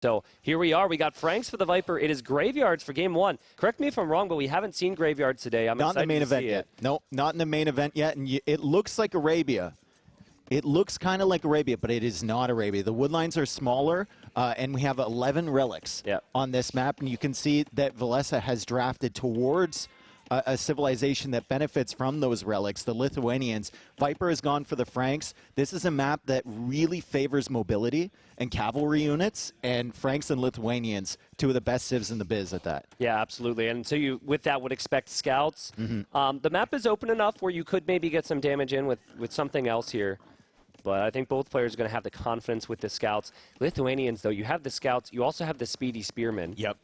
So here we are. We got Franks for the Viper. It is Graveyards for game 1. Correct me if I'm wrong, but we haven't seen Graveyards today. I'm not in the main event yet. No, not in the main event yet. And it looks like Arabia. It looks kind of like Arabia, but it is not Arabia. The woodlines are smaller, and we have 11 relics on this map. And you can see that Villese has drafted towards a civilization that benefits from those relics, the Lithuanians. Viper has gone for the Franks. This is a map that really favors mobility and cavalry units, and Franks and Lithuanians, two of the best civs in the biz at that. Yeah, absolutely. And so you, with that, would expect scouts. The map is open enough where you could maybe get some damage in with something else here. But I think both players are going to have the confidence with the scouts. Lithuanians, though, you have the scouts. You also have the speedy spearmen. Yep.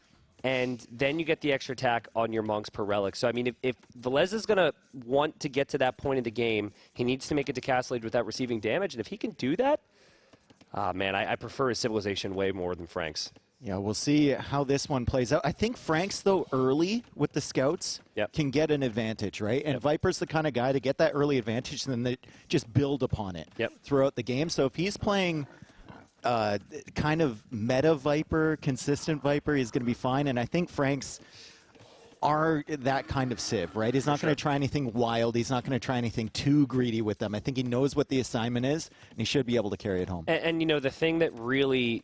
And then you get the extra attack on your monks per relic. So, I mean, if Villese is going to want to get to that point in the game, he needs to make it to Castle Age without receiving damage. And if he can do that, man, I prefer his civilization way more than Franks. Yeah, we'll see how this one plays out. I think Franks, though, early with the scouts can get an advantage, right? And Viper's the kind of guy to get that early advantage and then they just build upon it throughout the game. So if he's playing kind of meta Viper, consistent Viper, he's going to be fine. And I think Franks are that kind of civ, right? He's not going to try anything wild. He's not going to try anything too greedy with them. I think he knows what the assignment is, and he should be able to carry it home. And you know, the thing that really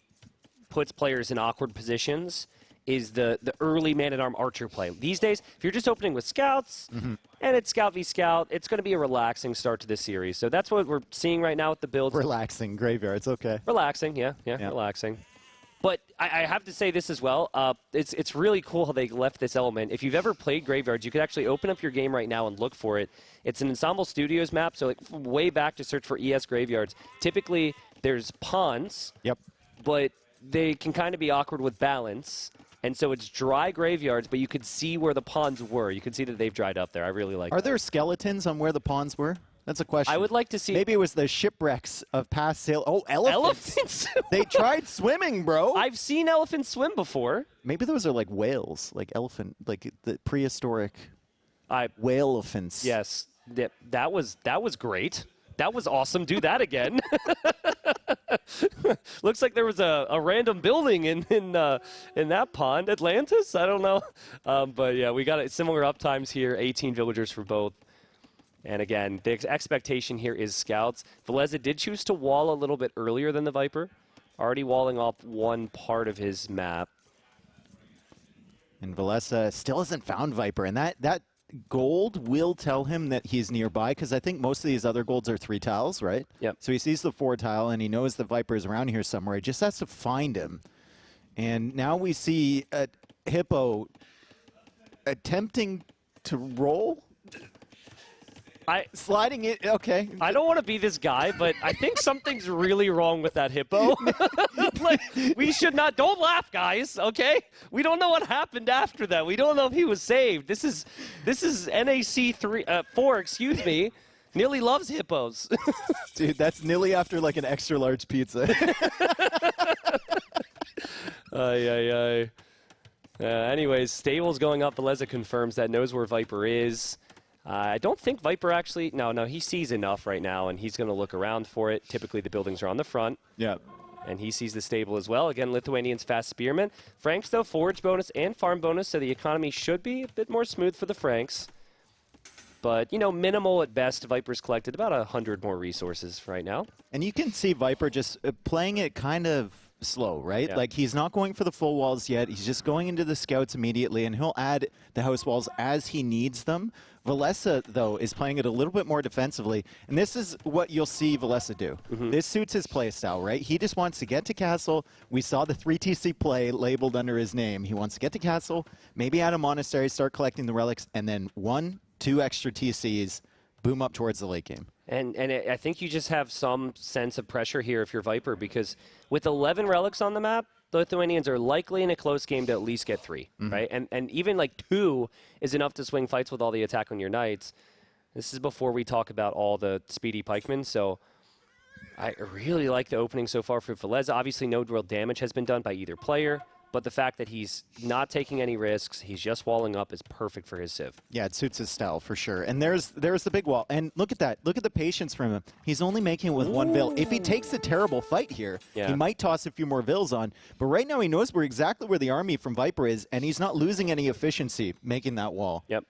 puts players in awkward positions is the early man-at-arm archer play. These days, if you're just opening with scouts, and it's scout v scout, it's going to be a relaxing start to this series. So that's what we're seeing right now with the builds. Relaxing, Graveyard, it's okay. Relaxing, yeah, relaxing. But I have to say this as well. It's really cool how they left this element. If you've ever played Graveyards, you could actually open up your game right now and look for it. It's an Ensemble Studios map, so like way back to search for ES Graveyards. Typically, there's pawns, but they can kind of be awkward with balance. And so it's dry graveyards, but you could see where the pawns were. You can see that they've dried up there. I really like that. Are there skeletons on where the pawns were? That's a question. I would like to see. Maybe it was the shipwrecks of past sail. Oh, elephants. Elephants? They tried swimming, bro. I've seen elephants swim before. Maybe those are like whales, like elephant, like the prehistoric whale elephants. Yes, that was great. That was awesome. Do that again. Looks like there was a random building in that pond. Atlantis? I don't know. But yeah, we got similar uptimes here. 18 villagers for both. And again, the expectation here is scouts. Villese did choose to wall a little bit earlier than the Viper, already walling off one part of his map. And Villese still hasn't found Viper, and that gold will tell him that he's nearby, because I think most of these other golds are 3 tiles, right? Yep. So he sees the 4 tile, and he knows the Viper is around here somewhere. He just has to find him. And now we see a Hippo attempting to roll. Sliding it, okay. I don't want to be this guy, but I think something's really wrong with that Hippo. Like, we should not, don't laugh, guys, okay? We don't know what happened after that. We don't know if he was saved. This is NAC 4, excuse me. Nili loves hippos. Dude, that's Nili after like an extra large pizza. Anyways, Stable's going up. Villese confirms that, knows where Viper is. I don't think Viper actually... No, he sees enough right now, and he's going to look around for it. Typically, the buildings are on the front. Yeah. And he sees the stable as well. Again, Lithuanians fast spearmen. Franks, though, forage bonus and farm bonus, so the economy should be a bit more smooth for the Franks. But, you know, minimal at best. Viper's collected about 100 more resources right now. And you can see Viper just playing it kind of slow, right? Yeah. Like, he's not going for the full walls yet. He's just going into the scouts immediately, and he'll add the house walls as he needs them. Villese, though, is playing it a little bit more defensively, and this is what you'll see Villese do. This suits his play style, right? He just wants to get to castle. We saw the 3TC play labeled under his name. He wants to get to castle, maybe add a monastery, start collecting the relics, and then 1, 2 extra TCs, boom up towards the late game. And I think you just have some sense of pressure here if you're Viper, because with 11 relics on the map, the Lithuanians are likely in a close game to at least get 3, right? And even like 2 is enough to swing fights with all the attack on your knights. This is before we talk about all the speedy pikemen, so I really like the opening so far for Villese. Obviously, no real damage has been done by either player, But the fact that he's not taking any risks, he's just walling up, is perfect for his Civ. Yeah, it suits his style for sure. And there's the big wall. And look at that. Look at the patience from him. He's only making it with one Vill. If he takes a terrible fight here, he might toss a few more Vills on. But right now he knows exactly where the army from Viper is, and he's not losing any efficiency making that wall. Yep.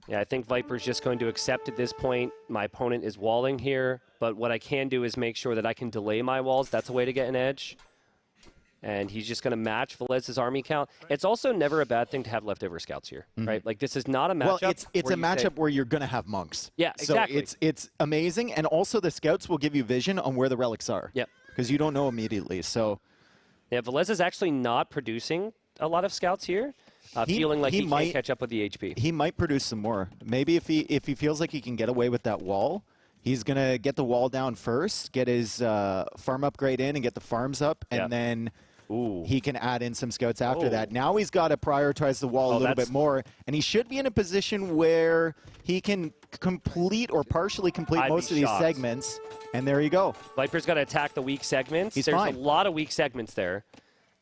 Yeah, I think Viper's just going to accept at this point. My opponent is walling here, but what I can do is make sure that I can delay my walls. That's a way to get an edge. And he's just going to match Villese's army count. It's also never a bad thing to have leftover scouts here, right? Like, this is not a matchup. Well, it's a matchup where you're going to have monks. Yeah, exactly. So it's amazing. And also the scouts will give you vision on where the relics are. Yep. Because you don't know immediately. So yeah, Villese is actually not producing a lot of scouts here, feeling like he can't catch up with the HP. He might produce some more. Maybe if he feels like he can get away with that wall, he's going to get the wall down first, get his farm upgrade in and get the farms up, and then he can add in some scouts after that. Now he's got to prioritize the wall a little bit more, and he should be in a position where he can complete or partially complete most of these segments, and there you go. Viper's got to attack the weak segments. There's a lot of weak segments there.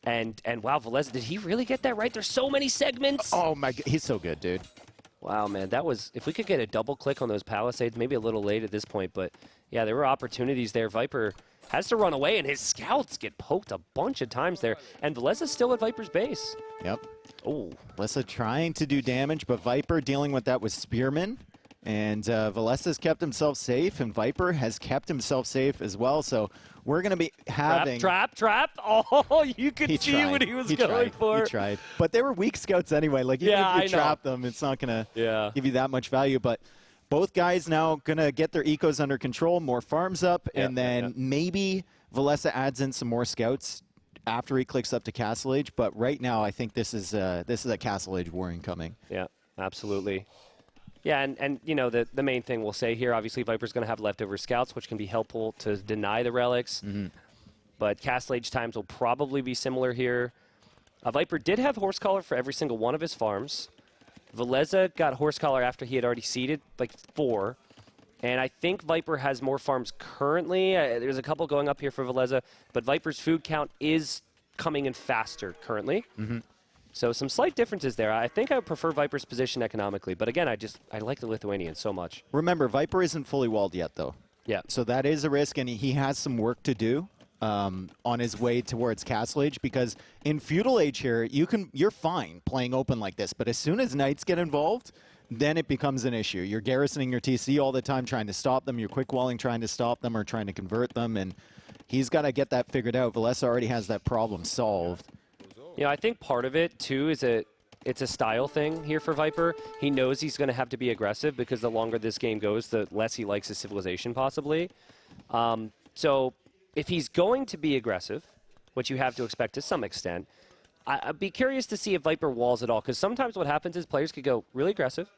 And wow, Villese, did he really get that right? There's so many segments. Oh, my God. He's so good, dude. Wow, man, that was, if we could get a double click on those palisades, maybe a little late at this point, but yeah, there were opportunities there. Viper has to run away, and his scouts get poked a bunch of times there, and Villese is still at Viper's base. Yep. Oh. Villese trying to do damage, but Viper dealing with that with Spearman, and Villese has kept himself safe, and Viper has kept himself safe as well, so we're going to be having... Trap. Oh, you could see what he was going for. He tried. But they were weak scouts anyway. Like, even if you trap them, it's not going to give you that much value. But both guys now going to get their ecos under control, more farms up, and then maybe Villese adds in some more scouts after he clicks up to Castle Age. But right now, I think this is a Castle Age war incoming. Yeah, absolutely. Yeah, and you know, the main thing we'll say here, obviously Viper's going to have leftover scouts, which can be helpful to deny the relics. But Castle Age times will probably be similar here. Viper did have Horsecollar for every single one of his farms. Villese got Horsecollar after he had already seeded, like 4. And I think Viper has more farms currently. There's a couple going up here for Villese, but Viper's food count is coming in faster currently. So some slight differences there. I think I would prefer Viper's position economically, but again, I like the Lithuanian so much. Remember, Viper isn't fully walled yet, though. Yeah. So that is a risk, and he has some work to do on his way towards Castle Age, because in Feudal Age here, you're fine playing open like this, but as soon as Knights get involved, then it becomes an issue. You're garrisoning your TC all the time, trying to stop them. You're quick walling, trying to stop them or trying to convert them, and he's got to get that figured out. Villese already has that problem solved. You know, I think part of it, too, is it's a style thing here for Viper. He knows he's going to have to be aggressive because the longer this game goes, the less he likes his civilization, possibly. So if he's going to be aggressive, which you have to expect to some extent, I'd be curious to see if Viper walls at all, because sometimes what happens is players could go really aggressive.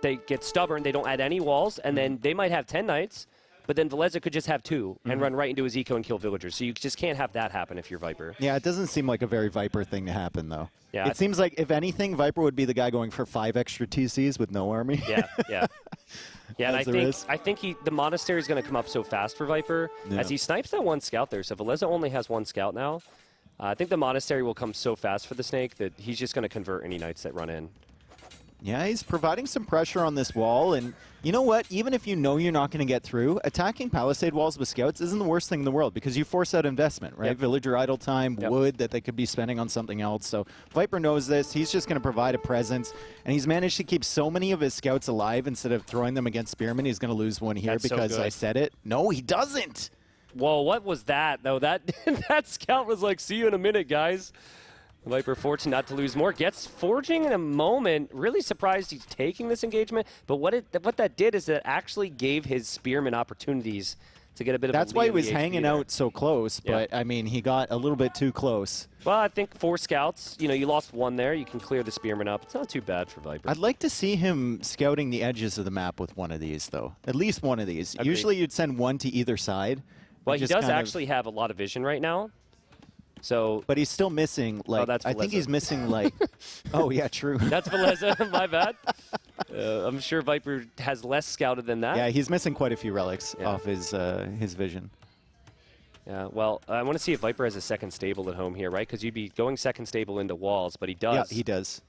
They get stubborn, they don't add any walls, and then they might have 10 Knights, but then Villese could just have 2 and run right into his eco and kill villagers. So you just can't have that happen if you're Viper. Yeah, it doesn't seem like a very Viper thing to happen, though. Yeah, it seems like, if anything, Viper would be the guy going for 5 extra TCs with no army. Yeah. Yeah, and I think the monastery is going to come up so fast for Viper as he snipes that 1 scout there. So Villese only has 1 scout now. I think the monastery will come so fast for the Snake that he's just going to convert any Knights that run in. Yeah, he's providing some pressure on this wall, and you know what? Even if you know you're not going to get through, attacking palisade walls with scouts isn't the worst thing in the world, because you force out investment, right? Villager idle time, wood that they could be spending on something else. So Viper knows this. He's just going to provide a presence, and he's managed to keep so many of his scouts alive. Instead of throwing them against Spearman, he's going to lose one here because I said it. No, he doesn't. Whoa, what was that, though? That scout was like, see you in a minute, guys. Viper fortunate not to lose more. Gets Forging in a moment. Really surprised he's taking this engagement. But what that did is it actually gave his Spearman opportunities to get a bit of That's why he was hanging out so close. But, I mean, he got a little bit too close. Well, I think 4 scouts. You know, you lost 1 there. You can clear the Spearman up. It's not too bad for Viper. I'd like to see him scouting the edges of the map with one of these, though. At least one of these. Agreed. Usually you'd send 1 to either side. Well, he does actually have a lot of vision right now. So, but he's still missing, like, I think he's missing, like, oh, yeah, true. That's Villese, my bad. I'm sure Viper has less scouted than that. Yeah, he's missing quite a few relics off his vision. Yeah, well, I want to see if Viper has a second stable at home here, right? Because you'd be going second stable into walls, but he does. Yeah, he does.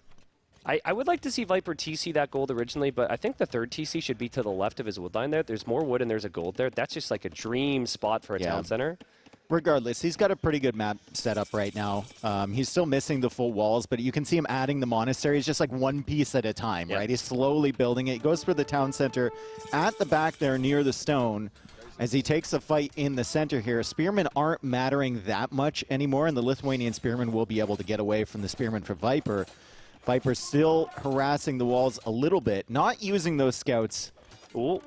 I would like to see Viper TC that gold originally, but I think the third TC should be to the left of his wood line there. There's more wood and there's a gold there. That's just like a dream spot for a town center. Regardless, he's got a pretty good map set up right now. He's still missing the full walls, but you can see him adding the monasteries just like one piece at a time, right? He's slowly building it. He goes for the town center at the back there near the stone. As he takes a fight in the center here, spearmen aren't mattering that much anymore, and the Lithuanian spearmen will be able to get away from the spearmen for Viper. Viper's still harassing the walls a little bit, not using those scouts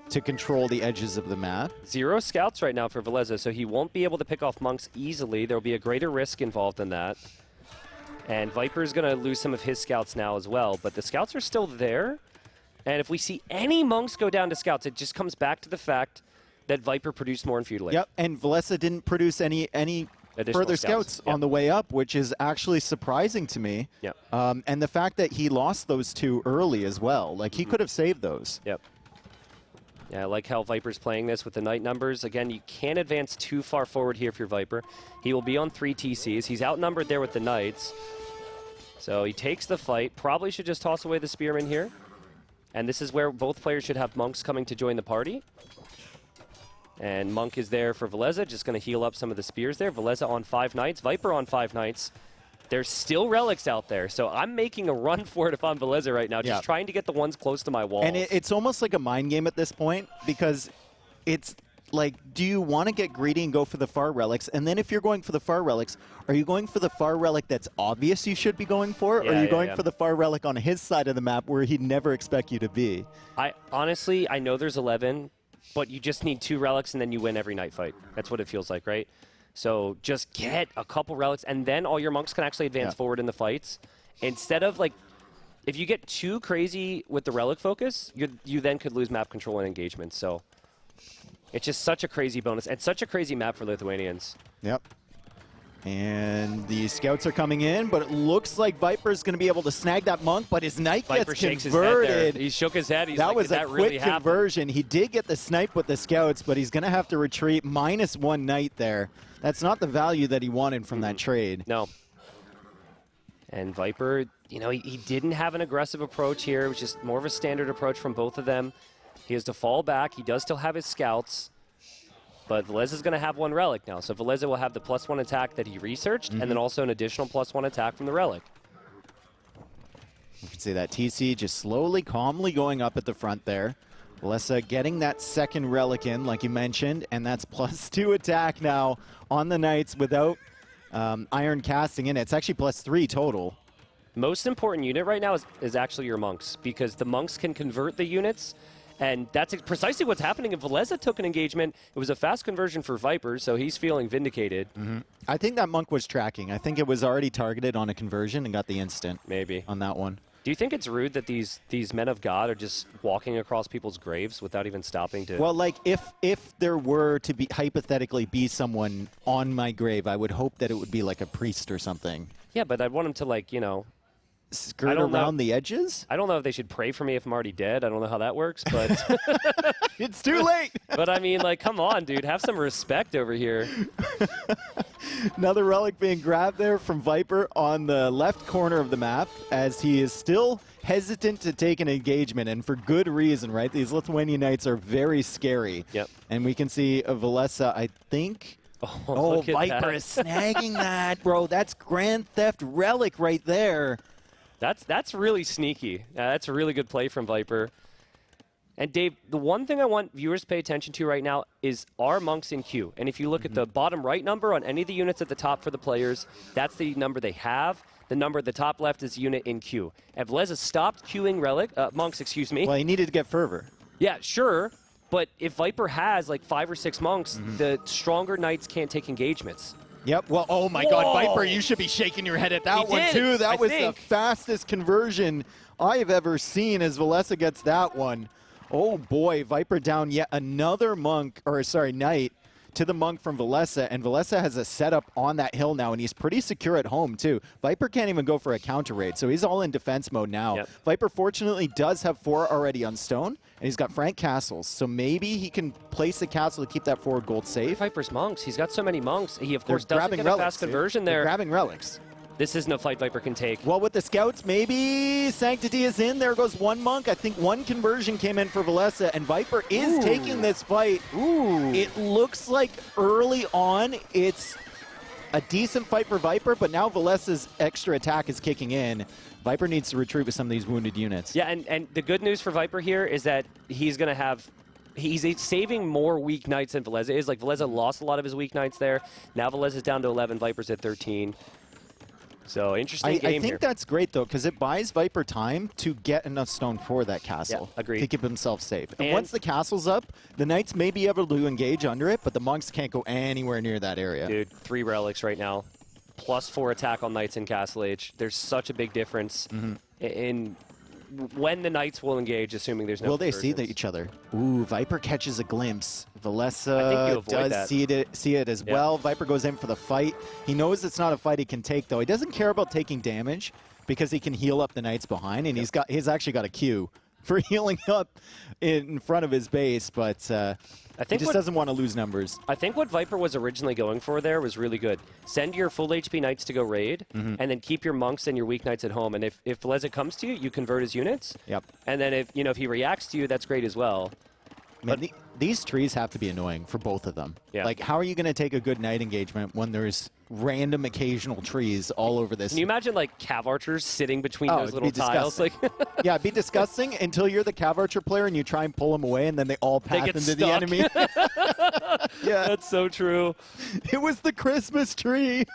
to control the edges of the map. 0 scouts right now for Villese, so he won't be able to pick off monks easily. There will be a greater risk involved in that. And Viper's going to lose some of his scouts now as well, but the scouts are still there. And if we see any monks go down to scouts, it just comes back to the fact that Viper produced more in Feudal Age. Yep, and Villese didn't produce any further scouts on the way up, which is actually surprising to me. Yep. And the fact that he lost those 2 early as well. Like, he could have saved those. Yep. Yeah, I like how Viper's playing this with the knight numbers. Again, you can't advance too far forward here if you're Viper. He will be on 3 TCs. He's outnumbered there with the knights. So he takes the fight. Probably should just toss away the spearmen here. And this is where both players should have monks coming to join the party. And Monk is there for Villese, just going to heal up some of the spears there. Villese on 5 knights, Viper on 5 knights. There's still relics out there, so I'm making a run for it if I'm Villese right now, just trying to get the ones close to my walls. And it's almost like a mind game at this point, because it's like, do you want to get greedy and go for the far relics? And then if you're going for the far relics, are you going for the far relic that's obvious you should be going for? Or are you going for the far relic on his side of the map where he'd never expect you to be? Honestly, I know there's 11, but you just need 2 relics and then you win every night fight. That's what it feels like, right? So just get a couple relics and then all your monks can actually advance forward in the fights. Instead of like, if you get too crazy with the relic focus, you then could lose map control and engagement. So it's just such a crazy bonus and such a crazy map for Lithuanians. Yep. And the scouts are coming in, but it looks like Viper's going to be able to snag that monk, but his knight Viper gets shakes converted. His head there. He shook his head. He's that like, was a quick quick conversion. He did get the snipe with the scouts, but he's going to have to retreat. -1 knight there. That's not the value that he wanted from that trade. No. And Viper, you know, he didn't have an aggressive approach here. It was just more of a standard approach from both of them. He has to fall back. He does still have his scouts. But Villese is going to have 1 relic now. So Villese will have the +1 attack that he researched, and then also an additional +1 attack from the relic. You can see that TC just slowly, calmly going up at the front there. Villese getting that second relic in, like you mentioned, and that's +2 attack now on the knights without iron casting in it. It's actually +3 total. Most important unit right now is actually your monks, because the monks can convert the units. And that's precisely what's happening. If Villese took an engagement, it was a fast conversion for Viper, so he's feeling vindicated. I think that monk was tracking. I think it was already targeted on a conversion and got the instant. Maybe. On that one. Do you think it's rude that these men of God are just walking across people's graves without even stopping to... Well, like, if there were to be hypothetically be someone on my grave, I would hope that it would be like a priest or something. Yeah, but I'd want him to, like, you know... skirt around the edges? I don't know if they should pray for me if I'm already dead. I don't know how that works, but... It's too late! But I mean, like, come on, dude. Have some respect over here. Another relic being grabbed there from Viper on the left corner of the map, as he is still hesitant to take an engagement, and for good reason, right? These Lithuanian knights are very scary. Yep. And we can see Villese, I think... Oh, Viper is snagging that, bro. That's Grand Theft relic right there. That's really sneaky. That's a really good play from Viper. And Dave, the one thing I want viewers to pay attention to right now is our monks in queue. And if you look at the bottom right number on any of the units at the top for the players, that's the number they have. The number at the top left is unit in queue. And Villese stopped queuing monks, excuse me. Well, he needed to get fervor. Yeah, sure. But if Viper has like 5 or 6 monks, the stronger knights can't take engagements. Yep. Well, oh my God, Viper, you should be shaking your head at that one too. That was the fastest conversion I've ever seen as Villese gets that one. Oh boy, Viper down yet another monk, or sorry, knight, to the Monk from Villese, and Villese has a setup on that hill now, and he's pretty secure at home, too. Viper can't even go for a counter raid, so he's all in defense mode now. Yep. Viper, fortunately, does have 4 already on stone, and he's got Frank castles, so maybe he can place a castle to keep that forward gold safe. Viper's monks. He's got so many monks. He, of course, They're doesn't grabbing get a relics, fast conversion They're there. grabbing relics. This isn't a fight Viper can take. Well, with the scouts, maybe Sanctity is in. There goes one monk. I think one conversion came in for Villese, and Viper is taking this fight. Ooh. It looks like early on it's a decent fight for Viper, but now Villese's extra attack is kicking in. Viper needs to retreat with some of these wounded units. Yeah, and the good news for Viper here is that he's going to have... He's saving more weak knights than Villese is. Like, Villese lost a lot of his weak knights there. Now Villese is down to 11. Viper's at 13. So, interesting game I think here. that's great, though, because it buys Viper time to get enough stone for that castle. Yeah, agreed. To keep himself safe. And once the castle's up, the knights may be able to engage under it, but the monks can't go anywhere near that area. Dude, 3 relics right now. +4 attack on knights in Castle Age. There's such a big difference in when the knights will engage, assuming there's no Will they see conversions. each other? Ooh, Viper catches a glimpse. Villese does see it as well. Viper goes in for the fight. He knows it's not a fight he can take, though. He doesn't care about taking damage because he can heal up the knights behind, and he's actually got a Q for healing up in front of his base, but I think he just doesn't want to lose numbers. I think what Viper was originally going for there was really good. Send your full HP knights to go raid, and then keep your monks and your weak knights at home. And if Villese comes to you, you convert his units. Yep. And then if he reacts to you, that's great as well. Man, these trees have to be annoying for both of them. Yeah. Like, how are you going to take a good night engagement when there's random occasional trees all over this? Can you imagine, like, Cav Archers sitting between those little it'd be tiles? Like, yeah, it'd be disgusting until you're the Cav Archer player and you try and pull them away, and then they all pass get into stuck. the enemy. Yeah, that's so true. It was the Christmas tree.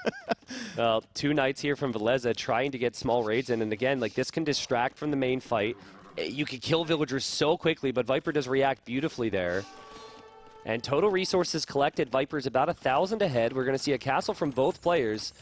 Well, 2 knights here from Villese trying to get small raids in, and again, like, this can distract from the main fight. You could kill villagers so quickly, but Viper does react beautifully there. And total resources collected, Viper's about 1,000 ahead. We're going to see a castle from both players.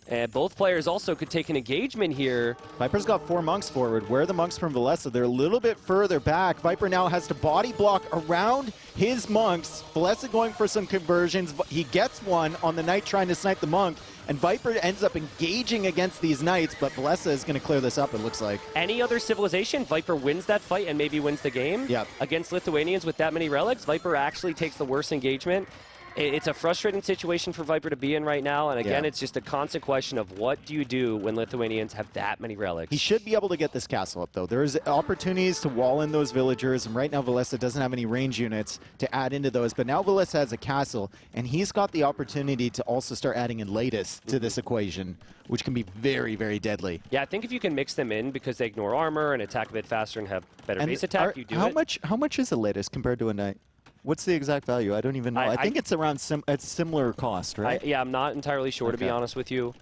And both players also could take an engagement here. Viper's got 4 monks forward. Where are the monks from Villese? They're a little bit further back. Viper now has to body block around his monks. Villese going for some conversions. He gets one on the knight trying to snipe the monk. And Viper ends up engaging against these knights, but Villese is going to clear this up, it looks like. Any other civilization, Viper wins that fight and maybe wins the game. Yep. Against Lithuanians with that many relics, Viper actually takes the worst engagement. It's a frustrating situation for Viper to be in right now, and again, it's just a constant question of what do you do when Lithuanians have that many relics? He should be able to get this castle up, though. There's opportunities to wall in those villagers, and right now Villese doesn't have any range units to add into those, but now Villese has a castle, and he's got the opportunity to also start adding in Latest to this equation, which can be very, very deadly. Yeah, I think if you can mix them in because they ignore armor and attack a bit faster and have better base attack, you do it. How much is a Latest compared to a knight? What's the exact value? I don't even know. I think it's around similar cost, right? Yeah, I'm not entirely sure, to be honest with you.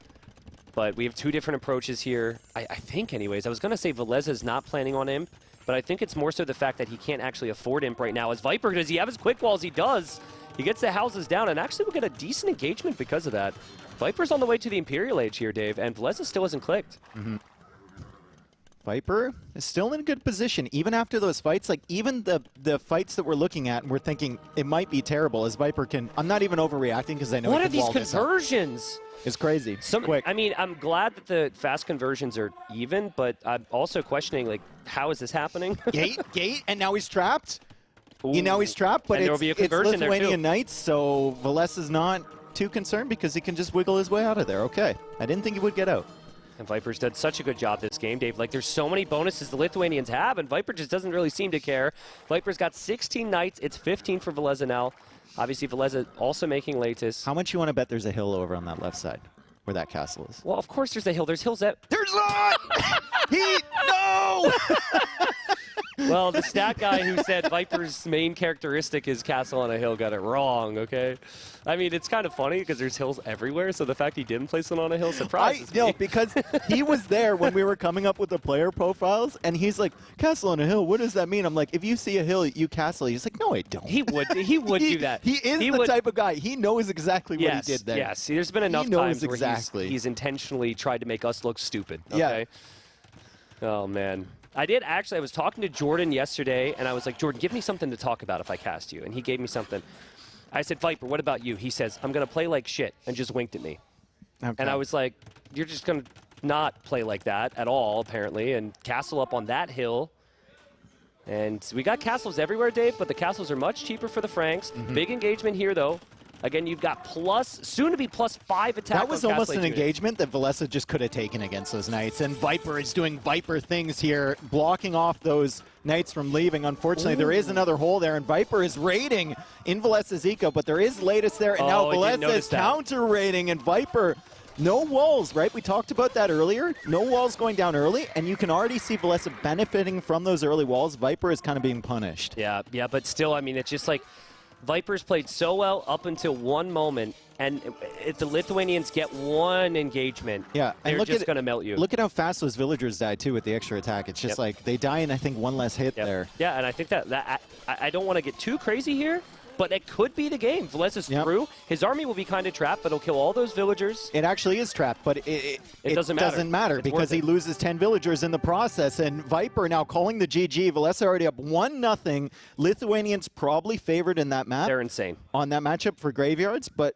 But we have 2 different approaches here. I think, anyways. I was going to say Villese is not planning on Imp, but I think it's more so the fact that he can't actually afford Imp right now. As Viper, does he have his quick walls? He does. He gets the houses down, and actually we'll get a decent engagement because of that. Viper's on the way to the Imperial Age here, Dave, and Villese still hasn't clicked. Viper is still in a good position, even after those fights. Like, even the fights that we're looking at, and we're thinking it might be terrible, as Viper can... I'm not even overreacting, because I know what he are can these wall this up. conversions? It's crazy. Quick. I mean, I'm glad that the fast conversions are even, but I'm also questioning, like, how is this happening? Gate, and now he's trapped. Ooh. Now he's trapped, but it's Lithuanian Knights, so Villese is not too concerned because he can just wiggle his way out of there. Okay. I didn't think he would get out. And Viper's done such a good job this game, Dave. Like, there's so many bonuses the Lithuanians have, and Viper just doesn't really seem to care. Viper's got 16 knights. It's 15 for Villese now. Obviously, Villese also making latest. How much you want to bet there's a hill over on that left side where that castle is? Well, of course there's a hill. There's hills that... There's not! No! Well, the stat guy who said Viper's main characteristic is castle on a hill got it wrong, okay? I mean, it's kind of funny because there's hills everywhere, so the fact he didn't place it on a hill surprises me. No, because he was there when we were coming up with the player profiles, and he's like, castle on a hill, what does that mean? I'm like, if you see a hill, you castle. He's like, no, I don't. He would do that. He is the type of guy. He knows exactly what he did there. Yes, there's been enough times where he's intentionally tried to make us look stupid, okay? Yeah. Oh, man. I was talking to Jordan yesterday, and I was like, Jordan, give me something to talk about if I cast you. And he gave me something. I said, Viper, what about you? He says, I'm going to play like shit, and just winked at me. Okay. And I was like, you're just going to not play like that at all, apparently, and castle up on that hill. And we got castles everywhere, Dave, but the castles are much cheaper for the Franks. Big engagement here, though. Again, you've got soon-to-be +5 attack. That was almost an engagement that Villese just could have taken against those Knights. And Viper is doing Viper things here, blocking off those Knights from leaving. Unfortunately, there is another hole there, and Viper is raiding in Villese's eco, but there is latest there, and now Villese is counter-raiding, and Viper... No walls, right? We talked about that earlier. No walls going down early, and you can already see Villese benefiting from those early walls. Viper is kind of being punished. Yeah, but still, I mean, it's just like Viper's played so well up until one moment, and if the Lithuanians get one engagement, they're just going to melt you. Look at how fast those villagers died, too, with the extra attack. It's just like they die in, I think, one less hit there. Yeah, and I think that I don't want to get too crazy here, but it could be the game. Villese's through. His army will be kind of trapped, but he'll kill all those villagers. It actually is trapped, but it doesn't matter because he loses 10 villagers in the process. And Viper now calling the GG. Villese already up 1-0. Lithuanians probably favored in that map. They're insane. On that matchup for Graveyards, but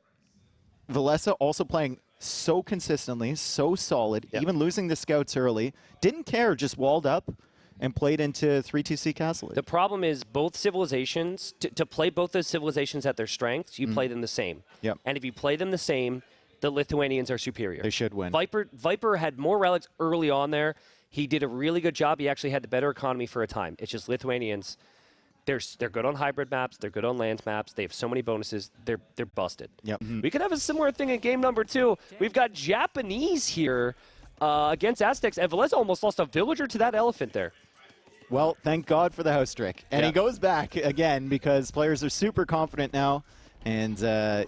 Villese also playing so consistently, so solid, even losing the scouts early. Didn't care, just walled up and played into 3TC Castle. The problem is both civilizations, to play both those civilizations at their strengths, you play them the same. And if you play them the same, the Lithuanians are superior. They should win. Viper had more relics early on there. He did a really good job. He actually had the better economy for a time. It's just Lithuanians, they're good on hybrid maps. They're good on lands maps. They have so many bonuses. They're busted. We could have a similar thing in game number 2. We've got Japanese here against Aztecs, and Villese almost lost a villager to that elephant there. Well, thank God for the house trick. And he goes back again because players are super confident now. And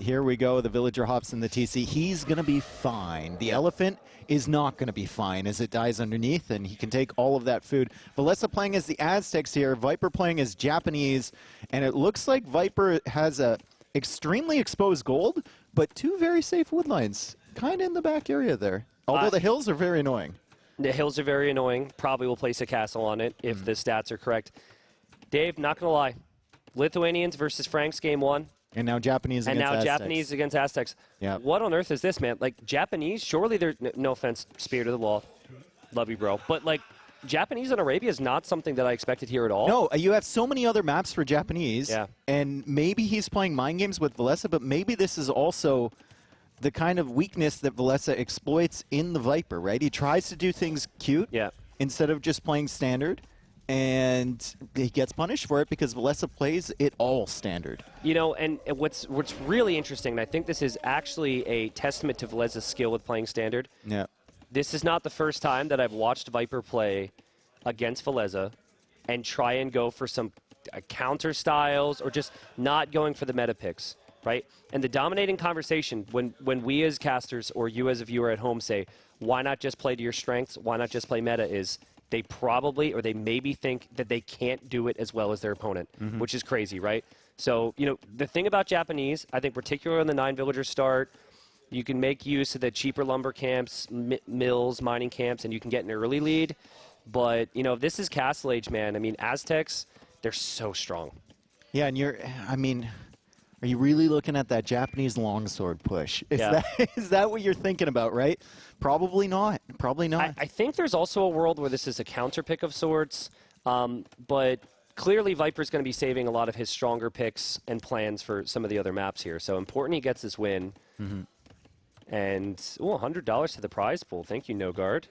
here we go. The villager hops in the TC. He's going to be fine. The elephant is not going to be fine as it dies underneath, and he can take all of that food. Villese playing as the Aztecs here. Viper playing as Japanese. And it looks like Viper has a extremely exposed gold, but 2 very safe woodlines kind of in the back area there. Although the hills are very annoying. The hills are very annoying. Probably will place a castle on it if the stats are correct. Dave, not going to lie. Lithuanians versus Franks game 1. And now Japanese against Aztecs. Japanese against Aztecs. What on earth is this, man? Like, Japanese, surely they're, no offense, spirit of the law. Love you, bro. But, like, Japanese in Arabia is not something that I expected here at all. No, you have so many other maps for Japanese. And maybe he's playing mind games with Villese, but maybe this is also the kind of weakness that Villese exploits in the Viper, right? He tries to do things cute instead of just playing standard, and he gets punished for it because Villese plays it all standard. You know, and what's really interesting, and I think this is actually a testament to Villese's skill with playing standard. This is not the first time that I've watched Viper play against Villese and try and go for some counter styles or just not going for the meta picks. Right? And the dominating conversation when we as casters or you as a viewer at home say, why not just play to your strengths? Why not just play meta? Is they probably or they maybe think that they can't do it as well as their opponent, which is crazy, right? So, you know, the thing about Japanese, I think particularly on the 9 villager start, you can make use of the cheaper lumber camps, mills, mining camps, and you can get an early lead. But, you know, this is Castle Age, man. I mean, Aztecs, they're so strong. Yeah, and are you really looking at that Japanese longsword push? Is that what you're thinking about, right? Probably not. Probably not. I think there's also a world where this is a counter pick of sorts, but clearly Viper's going to be saving a lot of his stronger picks and plans for some of the other maps here. So important he gets this win. And, $100 to the prize pool. Thank you, No Guard.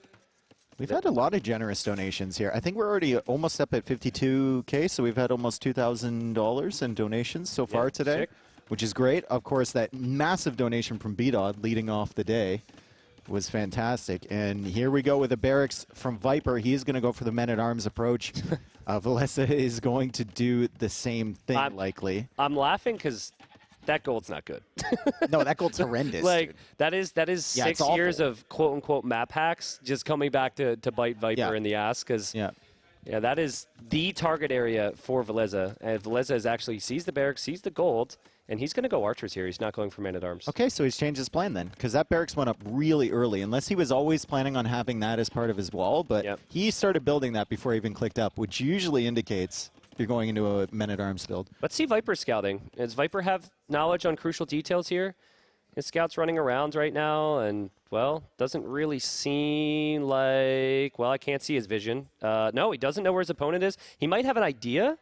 We've had a lot of generous donations here. I think we're already almost up at 52K, so we've had almost $2,000 in donations so far today, which is great. Of course, that massive donation from B-Dod leading off the day was fantastic. And here we go with a barracks from Viper. He's going to go for the men-at-arms approach. Villese is going to do the same thing, likely. I'm laughing because that gold's not good. No, that gold's horrendous. Like, dude. that is 6 years of quote-unquote map hacks just coming back to bite Viper in the ass because that is the target area for Villese. And Villese is actually sees the barracks, sees the gold, and he's going to go archers here. He's not going for men-at-arms. Okay, so he's changed his plan then because that barracks went up really early, unless he was always planning on having that as part of his wall. But he started building that before he even clicked up, which usually indicates you're going into a men-at-arms build. Let's see Viper scouting. Does Viper have knowledge on crucial details here? His scout's running around right now, and, well, doesn't really seem like... Well, I can't see his vision. No, he doesn't know where his opponent is. He might have an idea.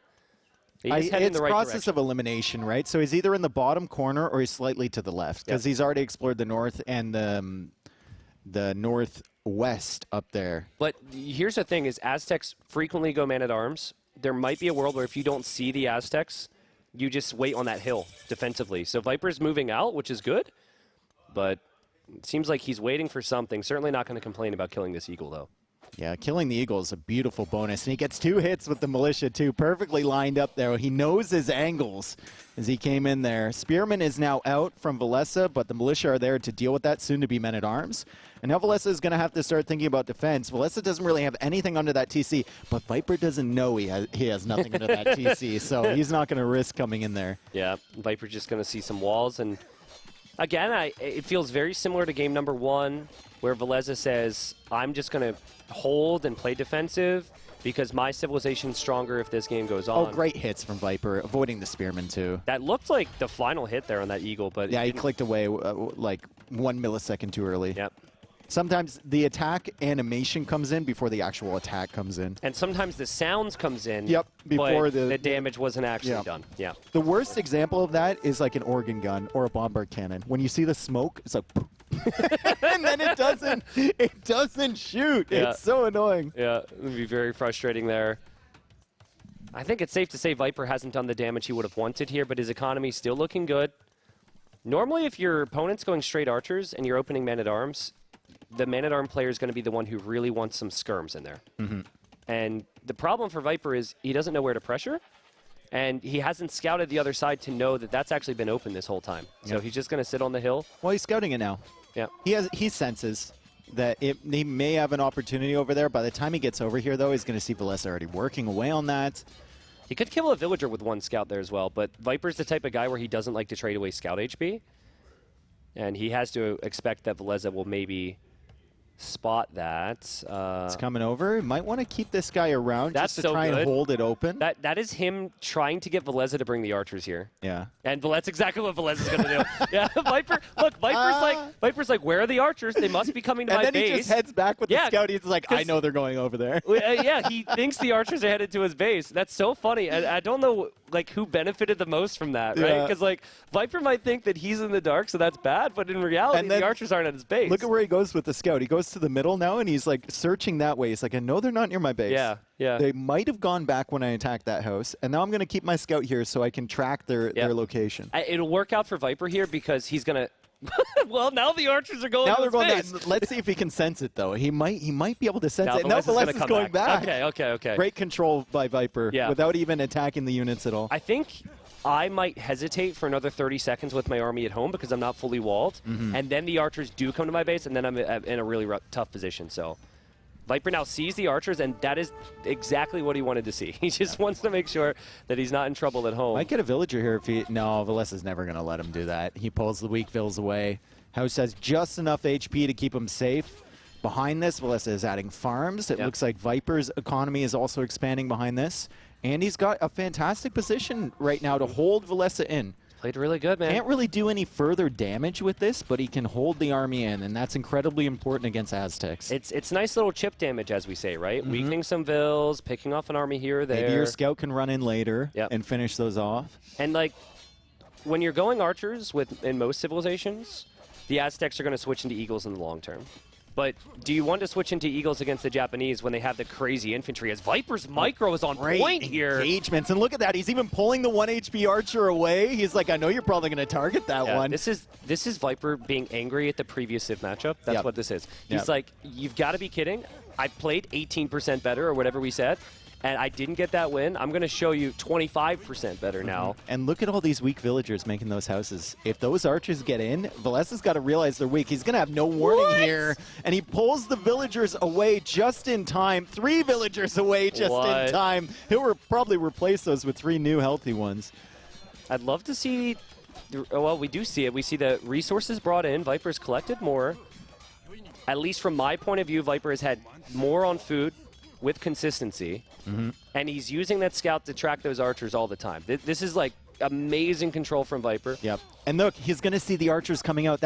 He's heading in the right process direction. of elimination, right? So he's either in the bottom corner or he's slightly to the left, because he's already explored the north and the northwest up there. But here's the thing, is Aztecs frequently go man-at-arms. There might be a world where if you don't see the Aztecs, you just wait on that hill defensively. So Viper's moving out, which is good, but it seems like he's waiting for something. Certainly not going to complain about killing this eagle, though. Yeah, killing the eagle is a beautiful bonus, and he gets 2 hits with the militia, too. Perfectly lined up there. He knows his angles as he came in there. Spearman is now out from Villese, but the militia are there to deal with that, soon to be men-at-arms. And now Villese is going to have to start thinking about defense. Villese doesn't really have anything under that TC, but Viper doesn't know he has nothing under that TC, so he's not going to risk coming in there. Yeah, Viper's just going to see some walls, and again, it feels very similar to game number 1, where Villese says, I'm just going to hold and play defensive because my civilization's stronger if this game goes on. Oh, great hits from Viper, avoiding the Spearman, too. That looked like the final hit there on that eagle, but... Yeah, he clicked away like 1 millisecond too early. Yep. Sometimes the attack animation comes in before the actual attack comes in. And sometimes the sounds comes in before the damage wasn't actually done. Yeah. The worst example of that is like an organ gun or a bombard cannon. When you see the smoke, it's like... and then it doesn't shoot. Yeah. It's so annoying. Yeah, it would be very frustrating there. I think it's safe to say Viper hasn't done the damage he would have wanted here, but his economy's still looking good. Normally, if your opponent's going straight archers and you're opening man-at-arms, the man-at-arm player is going to be the one who really wants some skirms in there. And the problem for Viper is he doesn't know where to pressure, and he hasn't scouted the other side to know that that's actually been open this whole time. So he's just going to sit on the hill. Well, he's scouting it now. Yeah. He senses that he may have an opportunity over there. By the time he gets over here, though, he's going to see Villese already working away on that. He could kill a villager with 1 scout there as well, but Viper's the type of guy where he doesn't like to trade away scout HP. And he has to expect that Villese will maybe spot that. It's coming over. Might want to keep this guy around just to try and hold it open. That is him trying to get Villese to bring the archers here. Yeah. And that's exactly what Villese is going to do. Yeah, Viper. Look, Viper's like, where are the archers? They must be coming to my base. And then he just heads back with the scout. He's like, I know they're going over there. Yeah, he thinks the archers are headed to his base. That's so funny. And I don't know like who benefited the most from that, right? Because like Viper might think that he's in the dark, so that's bad. But in reality, the archers aren't at his base. Look at where he goes with the scout. He goes to the middle now, and he's like searching that way. He's like, I know they're not near my base. Yeah, yeah. They might have gone back when I attacked that house, and now I'm going to keep my scout here so I can track their location. It'll work out for Viper here because he's going to... well, now the archers are going to his base. Let's see if he can sense it, though. He might be able to sense it. Now Villese is going back. Okay. Great control by Viper without even attacking the units at all. I think I might hesitate for another 30 seconds with my army at home because I'm not fully walled. And then the archers do come to my base, and then I'm in a really tough position. So Viper now sees the archers, and that is exactly what he wanted to see. He just wants to make sure that he's not in trouble at home. Might get a villager here if he... No, Villese is never going to let him do that. He pulls the weak vills away. House has just enough HP to keep him safe. Behind this, Villese is adding farms. It looks like Viper's economy is also expanding behind this. And he's got a fantastic position right now to hold Villese in. Played really good, man. Can't really do any further damage with this, but he can hold the army in, and that's incredibly important against Aztecs. It's nice little chip damage, as we say, right? Weakening some vills, picking off an army here or there. Maybe your scout can run in later and finish those off. And, like, when you're going archers in most civilizations, the Aztecs are going to switch into eagles in the long term. But do you want to switch into eagles against the Japanese when they have the crazy infantry? As Viper's micro is on point here. Engagements, and look at that. He's even pulling the 1 HP archer away. He's like, I know you're probably going to target that one. This is Viper being angry at the previous Civ matchup. That's what this is. He's like, you've got to be kidding. I played 18% better or whatever we said, and I didn't get that win. I'm going to show you 25% better now. And look at all these weak villagers making those houses. If those archers get in, Villese's got to realize they're weak. He's going to have no warning here. And he pulls the villagers away just in time. 3 villagers away just in time. He'll probably replace those with 3 new healthy ones. I'd love to see... Well, we do see it. We see the resources brought in. Viper's collected more. At least from my point of view, Viper has had more on food with consistency, and he's using that scout to track those archers all the time. This is like amazing control from Viper. Yep. And look, he's going to see the archers coming out.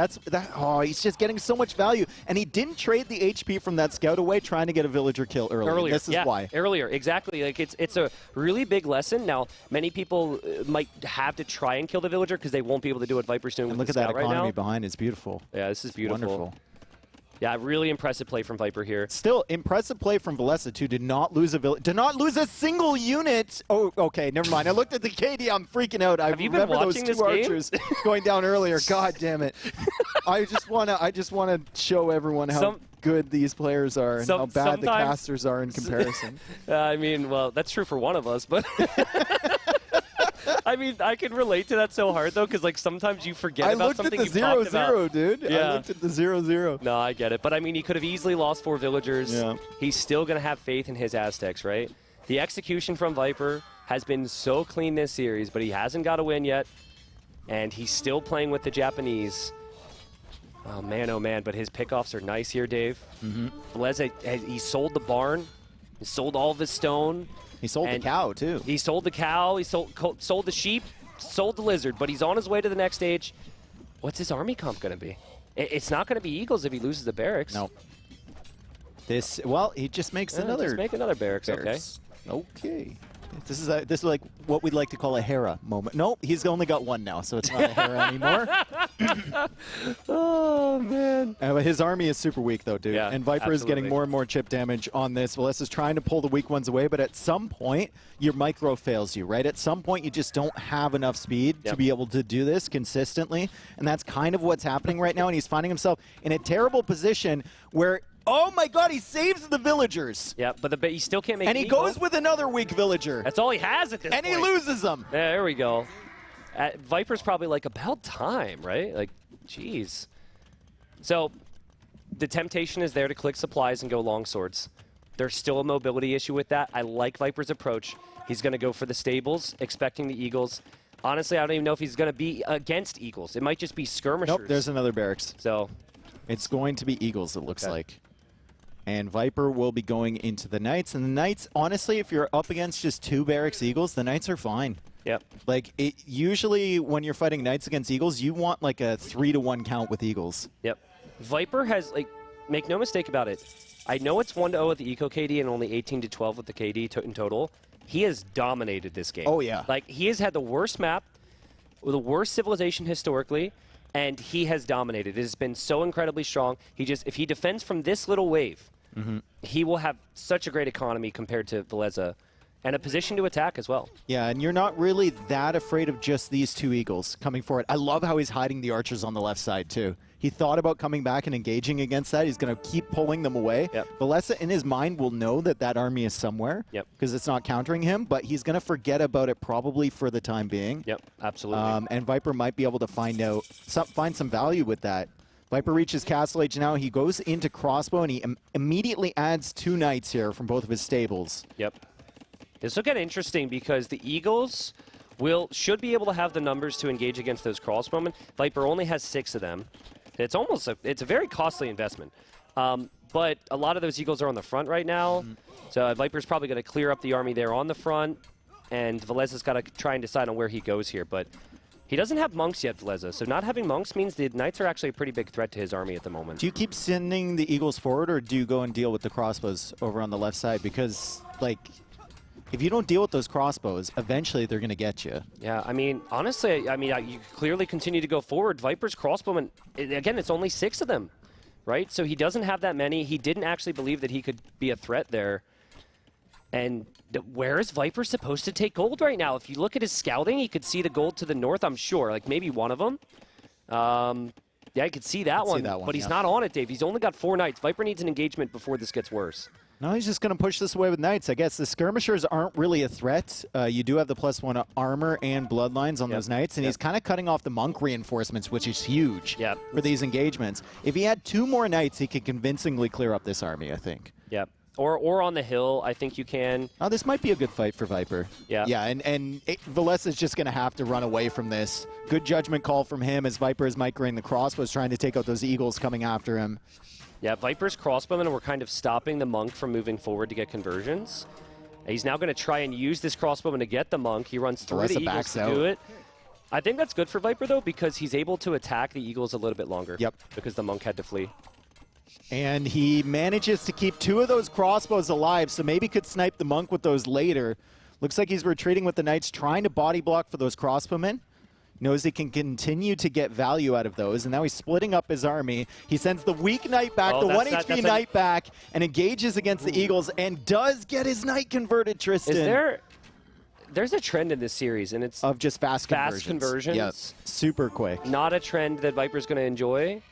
Oh, he's just getting so much value. And he didn't trade the HP from that scout away trying to get a villager kill earlier. This is why. Earlier, exactly. Like it's a really big lesson. Now, many people might have to try and kill the villager because they won't be able to do what Viper's doing with look the at that scout right economy now. behind. It's beautiful. Yeah, this is beautiful. Wonderful. Yeah, really impressive play from Viper here. Still, impressive play from Villese, too. Did not lose a single unit. Oh, okay, never mind. I looked at the KD. I'm freaking out. Have you been watching those two archers going down earlier. God damn it. I just wanna show everyone how good these players are and how bad the casters are in comparison. I mean, well, that's true for one of us, but... I mean, I can relate to that so hard, though, because, like, sometimes you forget about something you've talked about. I looked at the 0-0, dude. Yeah. I looked at the 0-0. No, I get it. But, I mean, he could have easily lost 4 villagers. Yeah. He's still going to have faith in his Aztecs, right? The execution from Viper has been so clean this series, but he hasn't got a win yet. And he's still playing with the Japanese. Oh, man, but his pickoffs are nice here, Dave. Villese, he sold the barn. He sold all of his stone. He sold the cow, too. He sold the cow. He sold the sheep. Sold the lizard. But he's on his way to the next stage. What's his army comp going to be? It's not going to be Eagles if he loses the barracks. No. Well, he just makes another. Just make another barracks. Okay. Okay. This is like what we'd like to call a Hera moment. Nope, he's only got one now, so it's not a Hera anymore. Oh, man. But his army is super weak, though, dude. Yeah, and Viper is getting more and more chip damage on this. Villese is trying to pull the weak ones away, but at some point, your micro fails you, right? At some point, you just don't have enough speed to be able to do this consistently, and that's kind of what's happening right now, and he's finding himself in a terrible position where... Oh my god, he saves the villagers. Yeah, but he still can't make And he goes with another weak villager. That's all he has at this point. And he loses them. Yeah, there we go. Viper's probably like, about time, right? Like, jeez. So, the temptation is there to click supplies and go long swords. There's still a mobility issue with that. I like Viper's approach. He's going to go for the stables, expecting the Eagles. Honestly, I don't even know if he's going to be against Eagles. It might just be skirmishers. Nope, there's another barracks. So, it's going to be Eagles, it looks like. And Viper will be going into the Knights. And the Knights, honestly, if you're up against just 2 barracks Eagles, the Knights are fine. Yep. Like, usually when you're fighting Knights against Eagles, you want like a 3-to-1 count with Eagles. Yep. Viper has, like, make no mistake about it. I know it's 1-0 with the Eco KD and only 18-12 with the KD in total. He has dominated this game. Oh, yeah. Like, he has had the worst map, the worst civilization historically, and he has dominated. It has been so incredibly strong. If he defends from this little wave, he will have such a great economy compared to Villese, and a position to attack as well. Yeah, and you're not really that afraid of just these 2 Eagles coming forward. I love how he's hiding the archers on the left side, too. He thought about coming back and engaging against that. He's going to keep pulling them away. Yep. Villese, in his mind, will know that that army is somewhere because it's not countering him, but he's going to forget about it probably for the time being. Yep, absolutely. And Viper might be able to find some value with that. Viper reaches Castle Age now. He goes into Crossbow, and he immediately adds 2 Knights here from both of his stables. Yep. This will get interesting because the Eagles should be able to have the numbers to engage against those crossbowmen. Viper only has 6 of them. It's a very costly investment. But a lot of those Eagles are on the front right now. So Viper's probably going to clear up the army there on the front. And Villese's got to try and decide on where he goes here. But he doesn't have monks yet, Villese. So not having monks means the Knights are actually a pretty big threat to his army at the moment. Do you keep sending the Eagles forward, or do you go and deal with the crossbows over on the left side? Because, like, if you don't deal with those crossbows, eventually they're going to get you. Yeah, I mean, honestly, you clearly continue to go forward. Viper's crossbowmen, again, it's only 6 of them, right? So he doesn't have that many. He didn't actually believe that he could be a threat there. And where is Viper supposed to take gold right now? If you look at his scouting, he could see the gold to the north, I'm sure. Like, maybe one of them. Yeah, I could see that one, but he's not on it, Dave. He's only got 4 Knights. Viper needs an engagement before this gets worse. No, he's just going to push this away with Knights. I guess the skirmishers aren't really a threat. You do have the +1 armor and bloodlines on those Knights, and he's kind of cutting off the monk reinforcements, which is huge for these engagements. If he had 2 more Knights, he could convincingly clear up this army, I think. Yeah. Or on the hill, I think you can. Oh, this might be a good fight for Viper. Yeah. Yeah, and Villese is just going to have to run away from this. Good judgment call from him as Viper is microing the crossbows, trying to take out those Eagles coming after him. Yeah, Viper's crossbowmen were kind of stopping the Monk from moving forward to get conversions. He's now going to try and use this crossbowman to get the Monk. He runs through the Eagles to do it. I think that's good for Viper, though, because he's able to attack the Eagles a little bit longer. Yep. Because the Monk had to flee. And he manages to keep 2 of those crossbows alive, so maybe could snipe the Monk with those later. Looks like he's retreating with the Knights, trying to body block for those crossbowmen. Knows he can continue to get value out of those, and now he's splitting up his army. He sends the weak Knight back, the 1 HP Knight back, and engages against the Eagles, and does get his Knight converted, Tristan. There's a trend in this series, and it's of just fast conversions. Yeah, super quick. Not a trend that Viper's going to enjoy,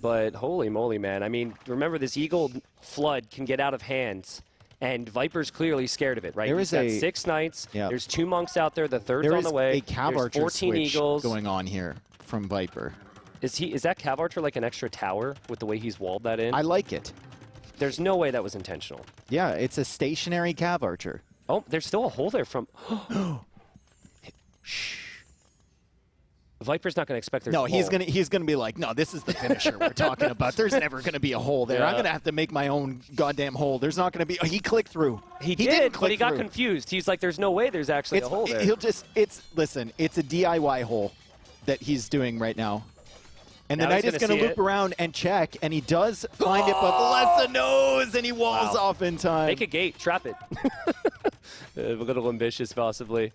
but holy moly, man. I mean, remember, this Eagle flood can get out of hand. And Viper's clearly scared of it, right? He's got 6 Knights. Yep. There's 2 Monks out there. The 3rd's on the way. There is a Cav Archer 14 switch Eagles going on here from Viper. Is that Cav Archer like an extra tower with the way he's walled that in? I like it. There's no way that was intentional. Yeah, it's a stationary Cav Archer. Oh, there's still a hole there from... Shh. Viper's not going to expect there's no, a hole. he's gonna be like, no, this is the finisher we're talking about. There's never going to be a hole there. Yeah. I'm going to have to make my own goddamn hole. There's not going to be... Oh, he clicked through. He did, but he got confused. He's like, there's no way there's actually a hole there. Listen, it's a DIY hole that he's doing right now. And the Knight is going to loop around and check, and he does find it, but Villese knows, and he walls off in time. Make a gate. Trap it. A little ambitious, possibly.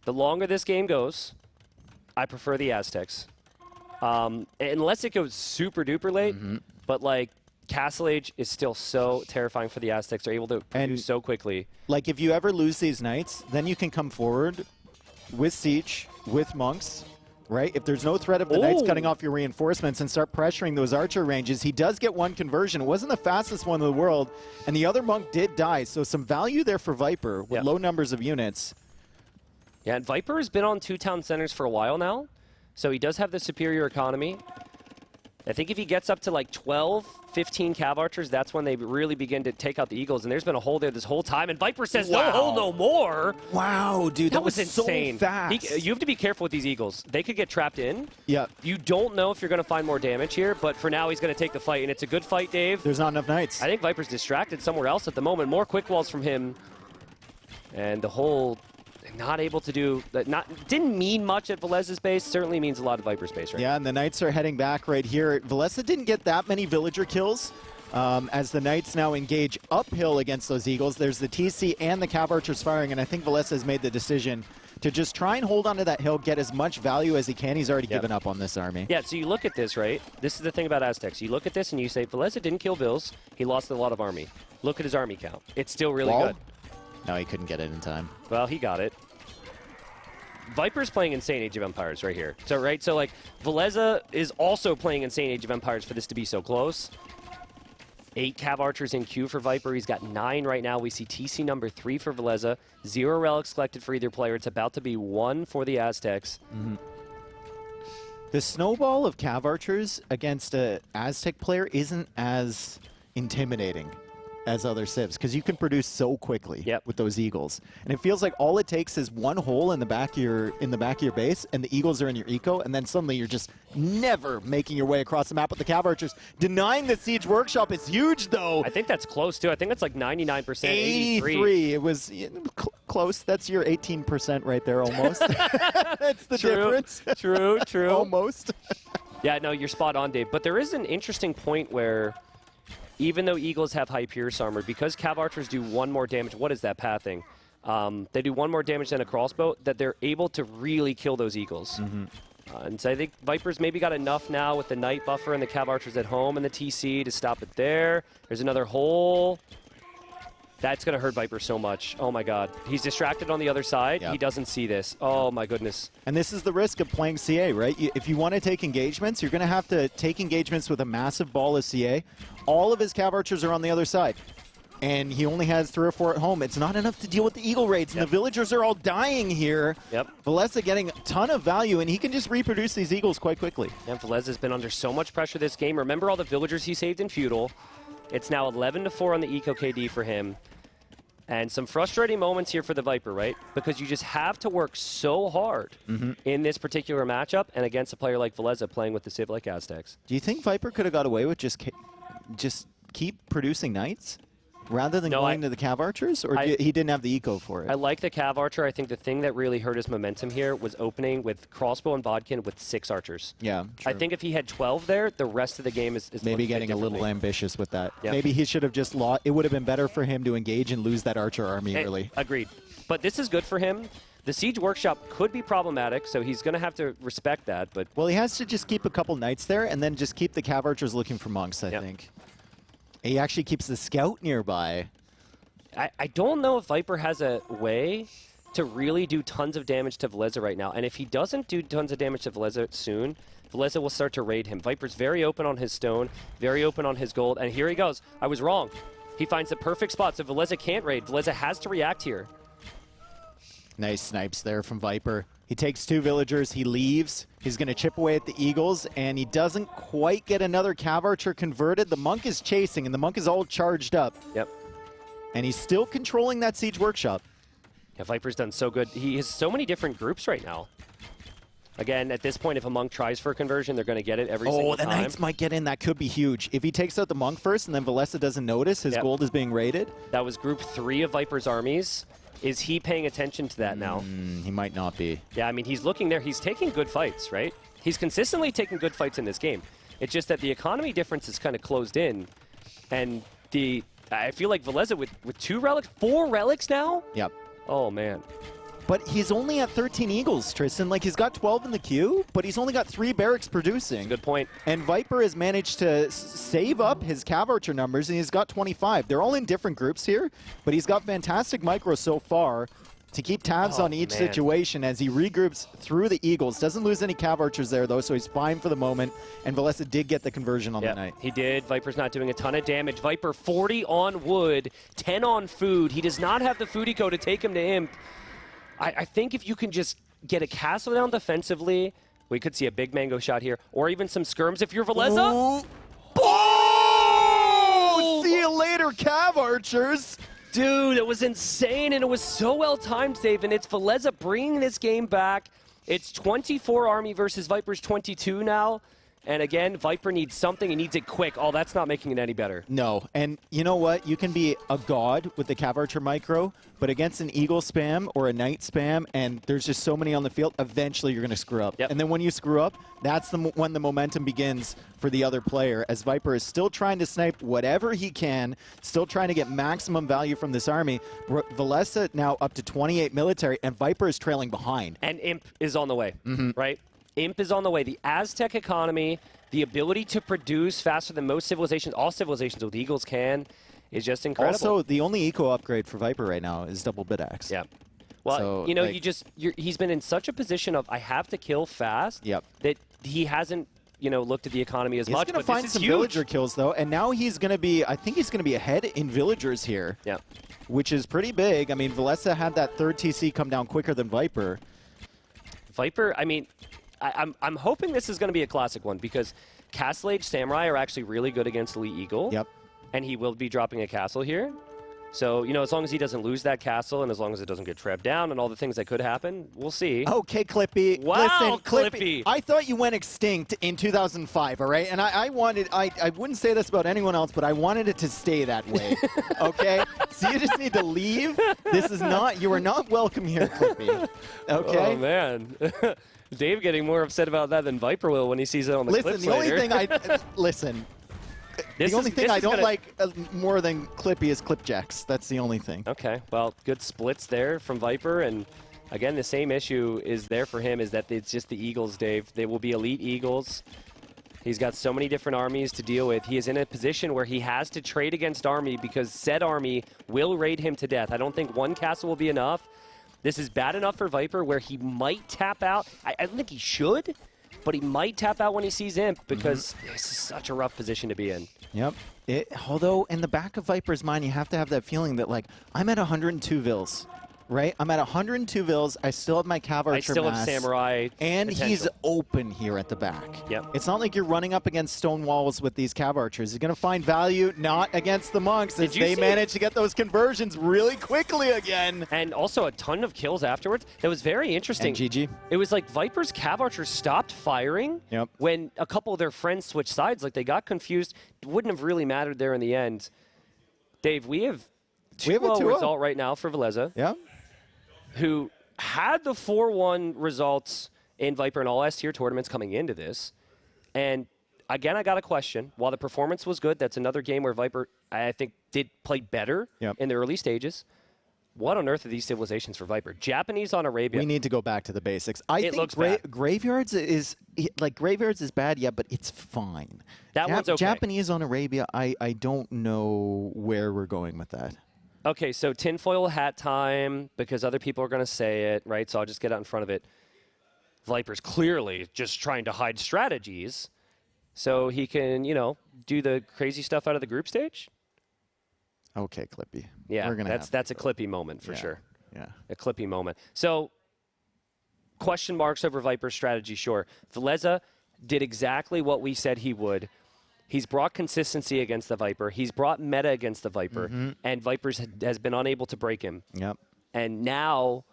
The longer this game goes... I prefer the Aztecs. Unless it goes super duper late, but like Castle Age is still so terrifying for the Aztecs. They're able to produce so quickly. Like if you ever lose these Knights, then you can come forward with Siege, with Monks, right? If there's no threat of the Knights cutting off your reinforcements and start pressuring those Archer ranges, he does get 1 conversion. It wasn't the fastest one in the world, and the other Monk did die. So some value there for Viper with low numbers of units. Yeah, and Viper has been on 2 town centers for a while now, so he does have the superior economy. I think if he gets up to like 12, 15 Cav Archers, that's when they really begin to take out the Eagles, and there's been a hole there this whole time, and Viper says, no hole no more! Wow, dude, that was insane. So fast. You have to be careful with these Eagles. They could get trapped in. Yeah. You don't know if you're going to find more damage here, but for now he's going to take the fight, and it's a good fight, Dave. There's not enough Knights. I think Viper's distracted somewhere else at the moment. More quick walls from him, and the whole... Not able to do that. Didn't mean much at Villese's base. Certainly means a lot at Viper's base, right? Yeah, and the Knights are heading back right here. Villese didn't get that many villager kills as the Knights now engage uphill against those Eagles. There's the TC and the Cav Archers firing, and I think Villese has made the decision to just try and hold onto that hill, get as much value as he can. He's already given up on this army. Yeah, so you look at this, right? This is the thing about Aztecs. You look at this and you say, Villese didn't kill Bills. He lost a lot of army. Look at his army count. It's still really good. No, he couldn't get it in time. Well, he got it. Viper's playing Insane Age of Empires right here. So, right? So, like, Villese is also playing Insane Age of Empires for this to be so close. 8 Cav Archers in queue for Viper. He's got 9 right now. We see TC number 3 for Villese. 0 relics collected for either player. It's about to be 1 for the Aztecs. The snowball of Cav Archers against an Aztec player isn't as intimidating as other civs, because you can produce so quickly with those Eagles, and it feels like all it takes is 1 hole in the back of your base, and the Eagles are in your eco, and then suddenly you're just never making your way across the map with the Cav Archers. Denying the Siege Workshop is huge, though. I think that's close too. I think it's like 99%. 83. It was close. That's your 18% right there, almost. That's the difference. True. Almost. Yeah, no, you're spot on, Dave. But there is an interesting point where, even though Eagles have high Pierce armor, because Cav Archers do 1 more damage, what is that pathing? They do 1 more damage than a crossbow, that they're able to really kill those Eagles. And so I think Viper's maybe got enough now with the Knight buffer and the Cav Archers at home and the TC to stop it there. There's another hole. That's going to hurt Viper so much. Oh, my God. He's distracted on the other side. He doesn't see this. Oh, my goodness. And this is the risk of playing CA, right? If you want to take engagements, you're going to have to take engagements with a massive ball of CA. All of his Cav Archers are on the other side, and he only has 3 or 4 at home. It's not enough to deal with the Eagle raids, and the villagers are all dying here. Villese getting a ton of value, and he can just reproduce these Eagles quite quickly. And Villese has been under so much pressure this game. Remember all the villagers he saved in Feudal. It's now 11-4 on the Eco KD for him. And some frustrating moments here for the Viper, right? Because you just have to work so hard in this particular matchup and against a player like Villese playing with the Civ like Aztecs. Do you think Viper could have got away with just keep producing Knights rather than going to the Cav Archers? Or he didn't have the eco for it? I like the Cav Archer. I think the thing that really hurt his momentum here was opening with Crossbow and Bodkin with 6 Archers. Yeah, true. I think if he had 12 there, the rest of the game is maybe getting a little ambitious with that. Yep. Maybe he should have just lost. It would have been better for him to engage and lose that Archer army early. Agreed. But this is good for him. The Siege Workshop could be problematic, so he's going to have to respect that. But well, he has to just keep a couple Knights there and then just keep the Cav Archers looking for monks, I think. He actually keeps the Scout nearby. I don't know if Viper has a way to really do tons of damage to Villese right now. And if he doesn't do tons of damage to Villese soon, Villese will start to raid him. Viper's very open on his stone, very open on his gold. And here he goes. I was wrong. He finds the perfect spot, so Villese can't raid. Villese has to react here. Nice snipes there from Viper. He takes 2 villagers, he leaves. He's going to chip away at the Eagles, and he doesn't quite get another Cav Archer converted. The Monk is chasing, and the Monk is all charged up. Yep. And he's still controlling that Siege Workshop. Yeah, Viper's done so good. He has so many different groups right now. Again, at this point, if a Monk tries for a conversion, they're going to get it every single time. Oh, the Knights might get in. That could be huge. If he takes out the Monk first and then Villese doesn't notice, his gold is being raided. That was group 3 of Viper's armies. Is he paying attention to that now? He might not be. Yeah, I mean, he's looking there. He's taking good fights, right? He's consistently taking good fights in this game. It's just that the economy difference is kind of closed in. And I feel like Villese with 2 relics, 4 relics now? Yep. Oh, man. But he's only at 13 Eagles, Tristan. Like, he's got 12 in the queue, but he's only got 3 barracks producing. That's a good point. And Viper has managed to save up his Cav Archer numbers, and he's got 25. They're all in different groups here, but he's got fantastic micro so far to keep tabs on each situation as he regroups through the Eagles. Doesn't lose any Cav Archers there, though, so he's fine for the moment. And Villese did get the conversion on the night. He did. Viper's not doing a ton of damage. Viper 40 on wood, 10 on food. He does not have the food eco to take him to Imp. I think if you can just get a castle down defensively, we could see a big mango shot here, or even some skirms if you're Villese. Oh! See you later, Cav Archers! Dude, it was insane, and it was so well timed, Dave, and it's Villese bringing this game back. It's 24 Army versus Viper's 22 now. And again, Viper needs something. He needs it quick. Oh, that's not making it any better. No. And you know what? You can be a god with the Cav Archer micro, but against an Eagle spam or a Knight spam, and there's just so many on the field, eventually you're going to screw up. Yep. And then when you screw up, that's when the momentum begins for the other player, as Viper is still trying to snipe whatever he can, still trying to get maximum value from this army. Villese now up to 28 military, and Viper is trailing behind. And Imp is on the way, right? Imp is on the way. The Aztec economy, the ability to produce faster than most civilizations, all civilizations with Eagles can, is just incredible. Also, the only eco upgrade for Viper right now is double bid axe. Yeah. Well, so, you know, he's been in such a position of I have to kill fast that he hasn't, looked at the economy as much. He's going to find some villager kills, though, and now he's going to be, I think he's going to be ahead in villagers here. Yeah. Which is pretty big. I mean, Villese had that 3rd TC come down quicker than Viper. Viper, I mean, I'm hoping this is going to be a classic one because Castle Age Samurai are actually really good against Elite Eagle. Yep. And he will be dropping a castle here. So, as long as he doesn't lose that castle and as long as it doesn't get trapped down and all the things that could happen, we'll see. Okay, Clippy. Wow, listen, Clippy. I thought you went extinct in 2005, all right? And I wouldn't say this about anyone else, but I wanted it to stay that way, okay? So you just need to leave. You are not welcome here, Clippy, okay? Oh, man. Dave getting more upset about that than Viper will when he sees it on the clips later. Listen. The only thing I don't like more than Clippy is clipjacks. That's the only thing. Okay, well, good splits there from Viper, and again, the same issue is there for him is that it's just the Eagles, Dave. They will be elite Eagles. He's got so many different armies to deal with. He is in a position where he has to trade against army because said army will raid him to death. I don't think one castle will be enough. This is bad enough for Viper where he might tap out. I don't think he should, but he might tap out when he sees Imp because this is such a rough position to be in. Yep. Although in the back of Viper's mind, you have to have that feeling that, like, I'm at 102 Vils. right? I'm at 102 vills. I still have my Cav Archer I still have mass, Samurai and potential. he's open here at the back. Yep. It's not like you're running up against stone walls with these Cav Archers. You're going to find value not against the monks as they manage to get those conversions really quickly again. And also a ton of kills afterwards. That was very interesting. And GG. It was like Viper's Cav Archers stopped firing when a couple of their friends switched sides. Like they got confused. It wouldn't have really mattered there in the end. Dave, we have 2-0 result right now for Villese. Yeah. Who had the 4-1 results in Viper and all S-tier tournaments coming into this. And again, I got a question. While the performance was good, that's another game where Viper, I think, did play better in the early stages. What on earth are these civilizations for Viper? Japanese on Arabia. We need to go back to the basics. I think Graveyards is bad, yeah, but it's fine. That one's okay. Japanese on Arabia, I don't know where we're going with that. Okay, so tinfoil hat time, because other people are going to say it, right? So I'll just get out in front of it. Viper's clearly just trying to hide strategies so he can, you know, do the crazy stuff out of the group stage. Okay, Clippy. Yeah, that's a Clippy moment for sure. Yeah. A Clippy moment. So, question marks over Viper's strategy, sure. Villese did exactly what we said he would. He's brought consistency against the Viper. He's brought meta against the Viper. And Vipers has been unable to break him. Yep. And now,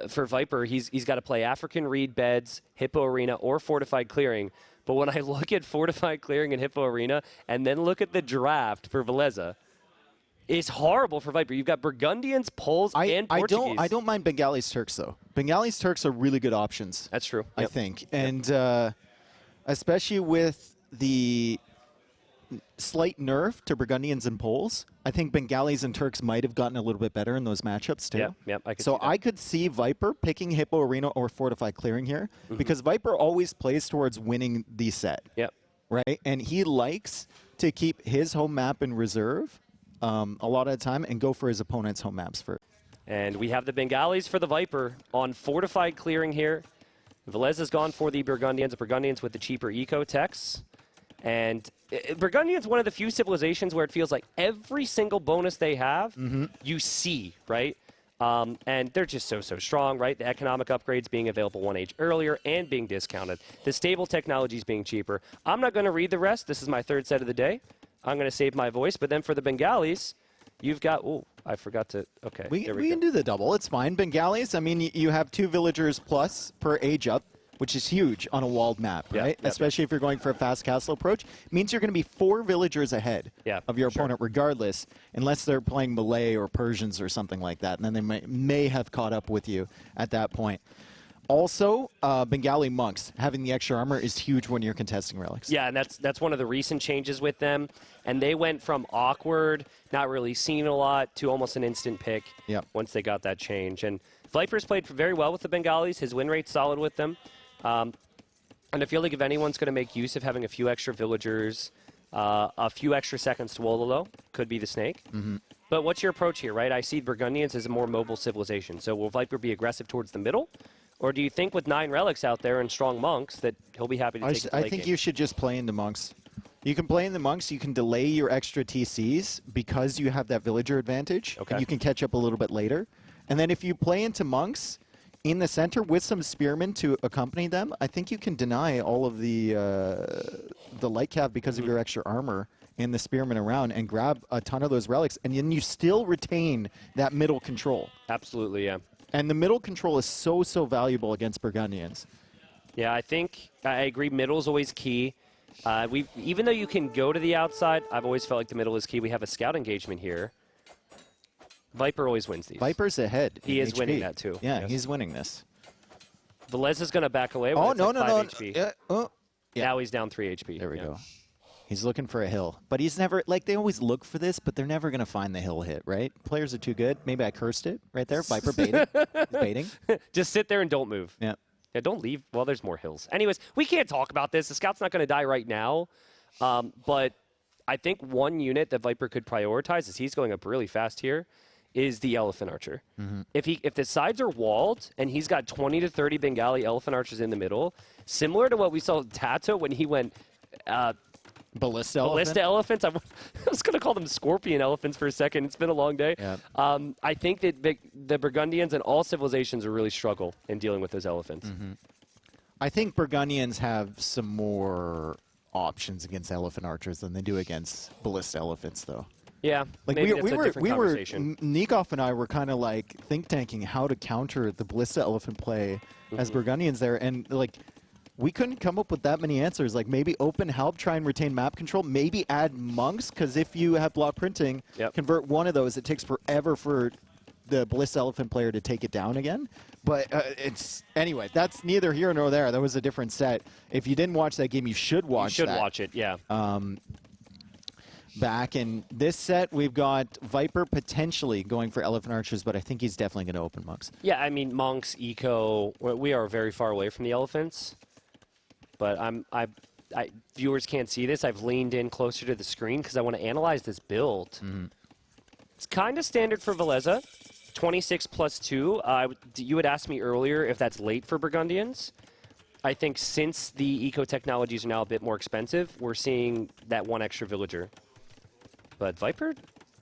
for Viper, he's got to play African Reed Beds, Hippo Arena, or Fortified Clearing. But when I look at Fortified Clearing and Hippo Arena, and then look at the draft for Villese, it's horrible for Viper. You've got Burgundians, Poles, and Portuguese. I don't mind Bengalis Turks, though. Bengalis Turks are really good options. That's true. I think. And especially with the slight nerf to Burgundians and Poles, I think Bengalis and Turks might have gotten a little bit better in those matchups, too. Yeah, I could so see that. I could see Viper picking Hippo Arena or Fortified Clearing here, because Viper always plays towards winning the set. Yep. Right? And he likes to keep his home map in reserve a lot of the time and go for his opponent's home maps first. And we have the Bengalis for the Viper on Fortified Clearing here. Villese has gone for the Burgundians with the cheaper eco-techs. And Burgundian's one of the few civilizations where it feels like every single bonus they have, you see, right? And they're just so strong, right? The economic upgrades being available 1 age earlier and being discounted. The stable technologies being cheaper. I'm not going to read the rest. This is my third set of the day. I'm going to save my voice. But then for the Bengalis, you've got... Oh, I forgot to... Okay, we can do the double. It's fine. Bengalis, I mean, you have 2 villagers plus per age up, which is huge on a walled map, right? Especially if you're going for a fast castle approach. It means you're going to be 4 villagers ahead of your opponent regardless, unless they're playing Malay or Persians or something like that. And then they may have caught up with you at that point. Also, Bengali monks, having the extra armor is huge when you're contesting relics. Yeah, and that's one of the recent changes with them. And they went from awkward, not really seen a lot, to almost an instant pick once they got that change. And Viper's played very well with the Bengalis. His win rate's solid with them. And I feel like if anyone's going to make use of having a few extra villagers, a few extra seconds to Wololo, could be the Snake. But what's your approach here, right? I see Burgundians as a more mobile civilization. So will Viper be aggressive towards the middle? Or do you think with 9 relics out there and strong monks that he'll be happy to take it to late I think game? you should just play into monks. You can play in the monks. You can delay your extra TCs because you have that villager advantage. Okay. And you can catch up a little bit later. And then if you play into monks in the center with some spearmen to accompany them, I think you can deny all of the light cav because of your extra armor and the spearmen around and grab a ton of those relics. And then you still retain that middle control. Absolutely, yeah. And the middle control is so valuable against Burgundians. Yeah, I agree. Middle is always key. Even though you can go to the outside, I've always felt like the middle is key. We have a scout engagement here. Viper always wins these. Viper's ahead. He is HP. winning that too. Yeah, he's winning this. Villese is going to back away. When No. 5 HP. Now he's down 3 HP. There we go. He's looking for a hill. But he's never, like, they always look for this, but they're never going to find the hill hit, right? Players are too good. Maybe I cursed it right there. Viper baiting. He's baiting. Just sit there and don't move. Yeah. Yeah, don't leave. Well, there's more hills. Anyways, we can't talk about this. The scout's not going to die right now. But I think one unit that Viper could prioritize, as he's going up really fast here, is the Elephant Archer. If the sides are walled and he's got 20 to 30 Bengali Elephant Archers in the middle, similar to what we saw with TaToH when he went Ballista elephant? Ballista elephants. I was going to call them scorpion elephants for a second. It's been a long day. Yeah. I think that the Burgundians and all civilizations will really struggle in dealing with those elephants. Mm-hmm. I think Burgundians have some more options against elephant archers than they do against ballista elephants, though. Yeah, like maybe we were conversation. Nicov and I were kind of like think tanking how to counter the ballista elephant play as Burgundians there, and like we couldn't come up with that many answers. Like maybe open help, try and retain map control, maybe add monks, because if you have block printing, convert one of those, it takes forever for the ballista elephant player to take it down again. But it's anyway, that's neither here nor there. That was a different set. If you didn't watch that game, you should watch that. You should watch it, yeah. Back in this set, we've got Viper potentially going for elephant archers, but I think he's definitely going to open monks. Yeah, I mean, monks, eco, we are very far away from the elephants. But viewers can't see this. I've leaned in closer to the screen because I want to analyze this build. It's kind of standard for Villese. 26 plus 2. You had asked me earlier if that's late for Burgundians. I think since the eco technologies are now a bit more expensive, we're seeing that one extra villager. But Viper,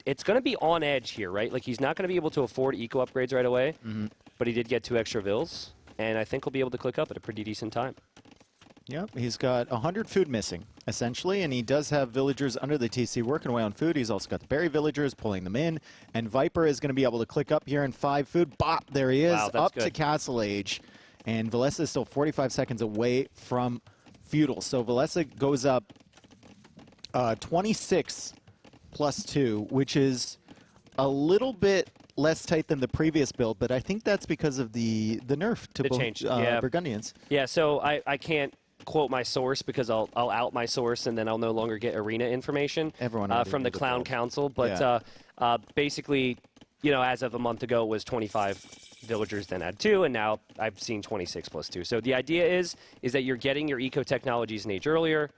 it's going to be on edge here, right? Like, he's not going to be able to afford eco upgrades right away, but he did get 2 extra vills, and I think he'll be able to click up at a pretty decent time. Yep, he's got 100 food missing, essentially, and he does have villagers under the TC working away on food. He's also got the berry villagers pulling them in, and Viper is going to be able to click up here in 5 food. Bop, there he is, up to Castle Age, and Villese is still 45 seconds away from Feudal. So Villese goes up 26 plus 2, which is a little bit less tight than the previous build, but I think that's because of the nerf to both Burgundians. Yeah, so I can't quote my source because I'll out my source and then I'll no longer get arena information from the Clown Council. But basically, you know, as of a month ago, it was 25 villagers, then add 2, and now I've seen 26 plus 2. So the idea is that you're getting your eco technologies an age earlier,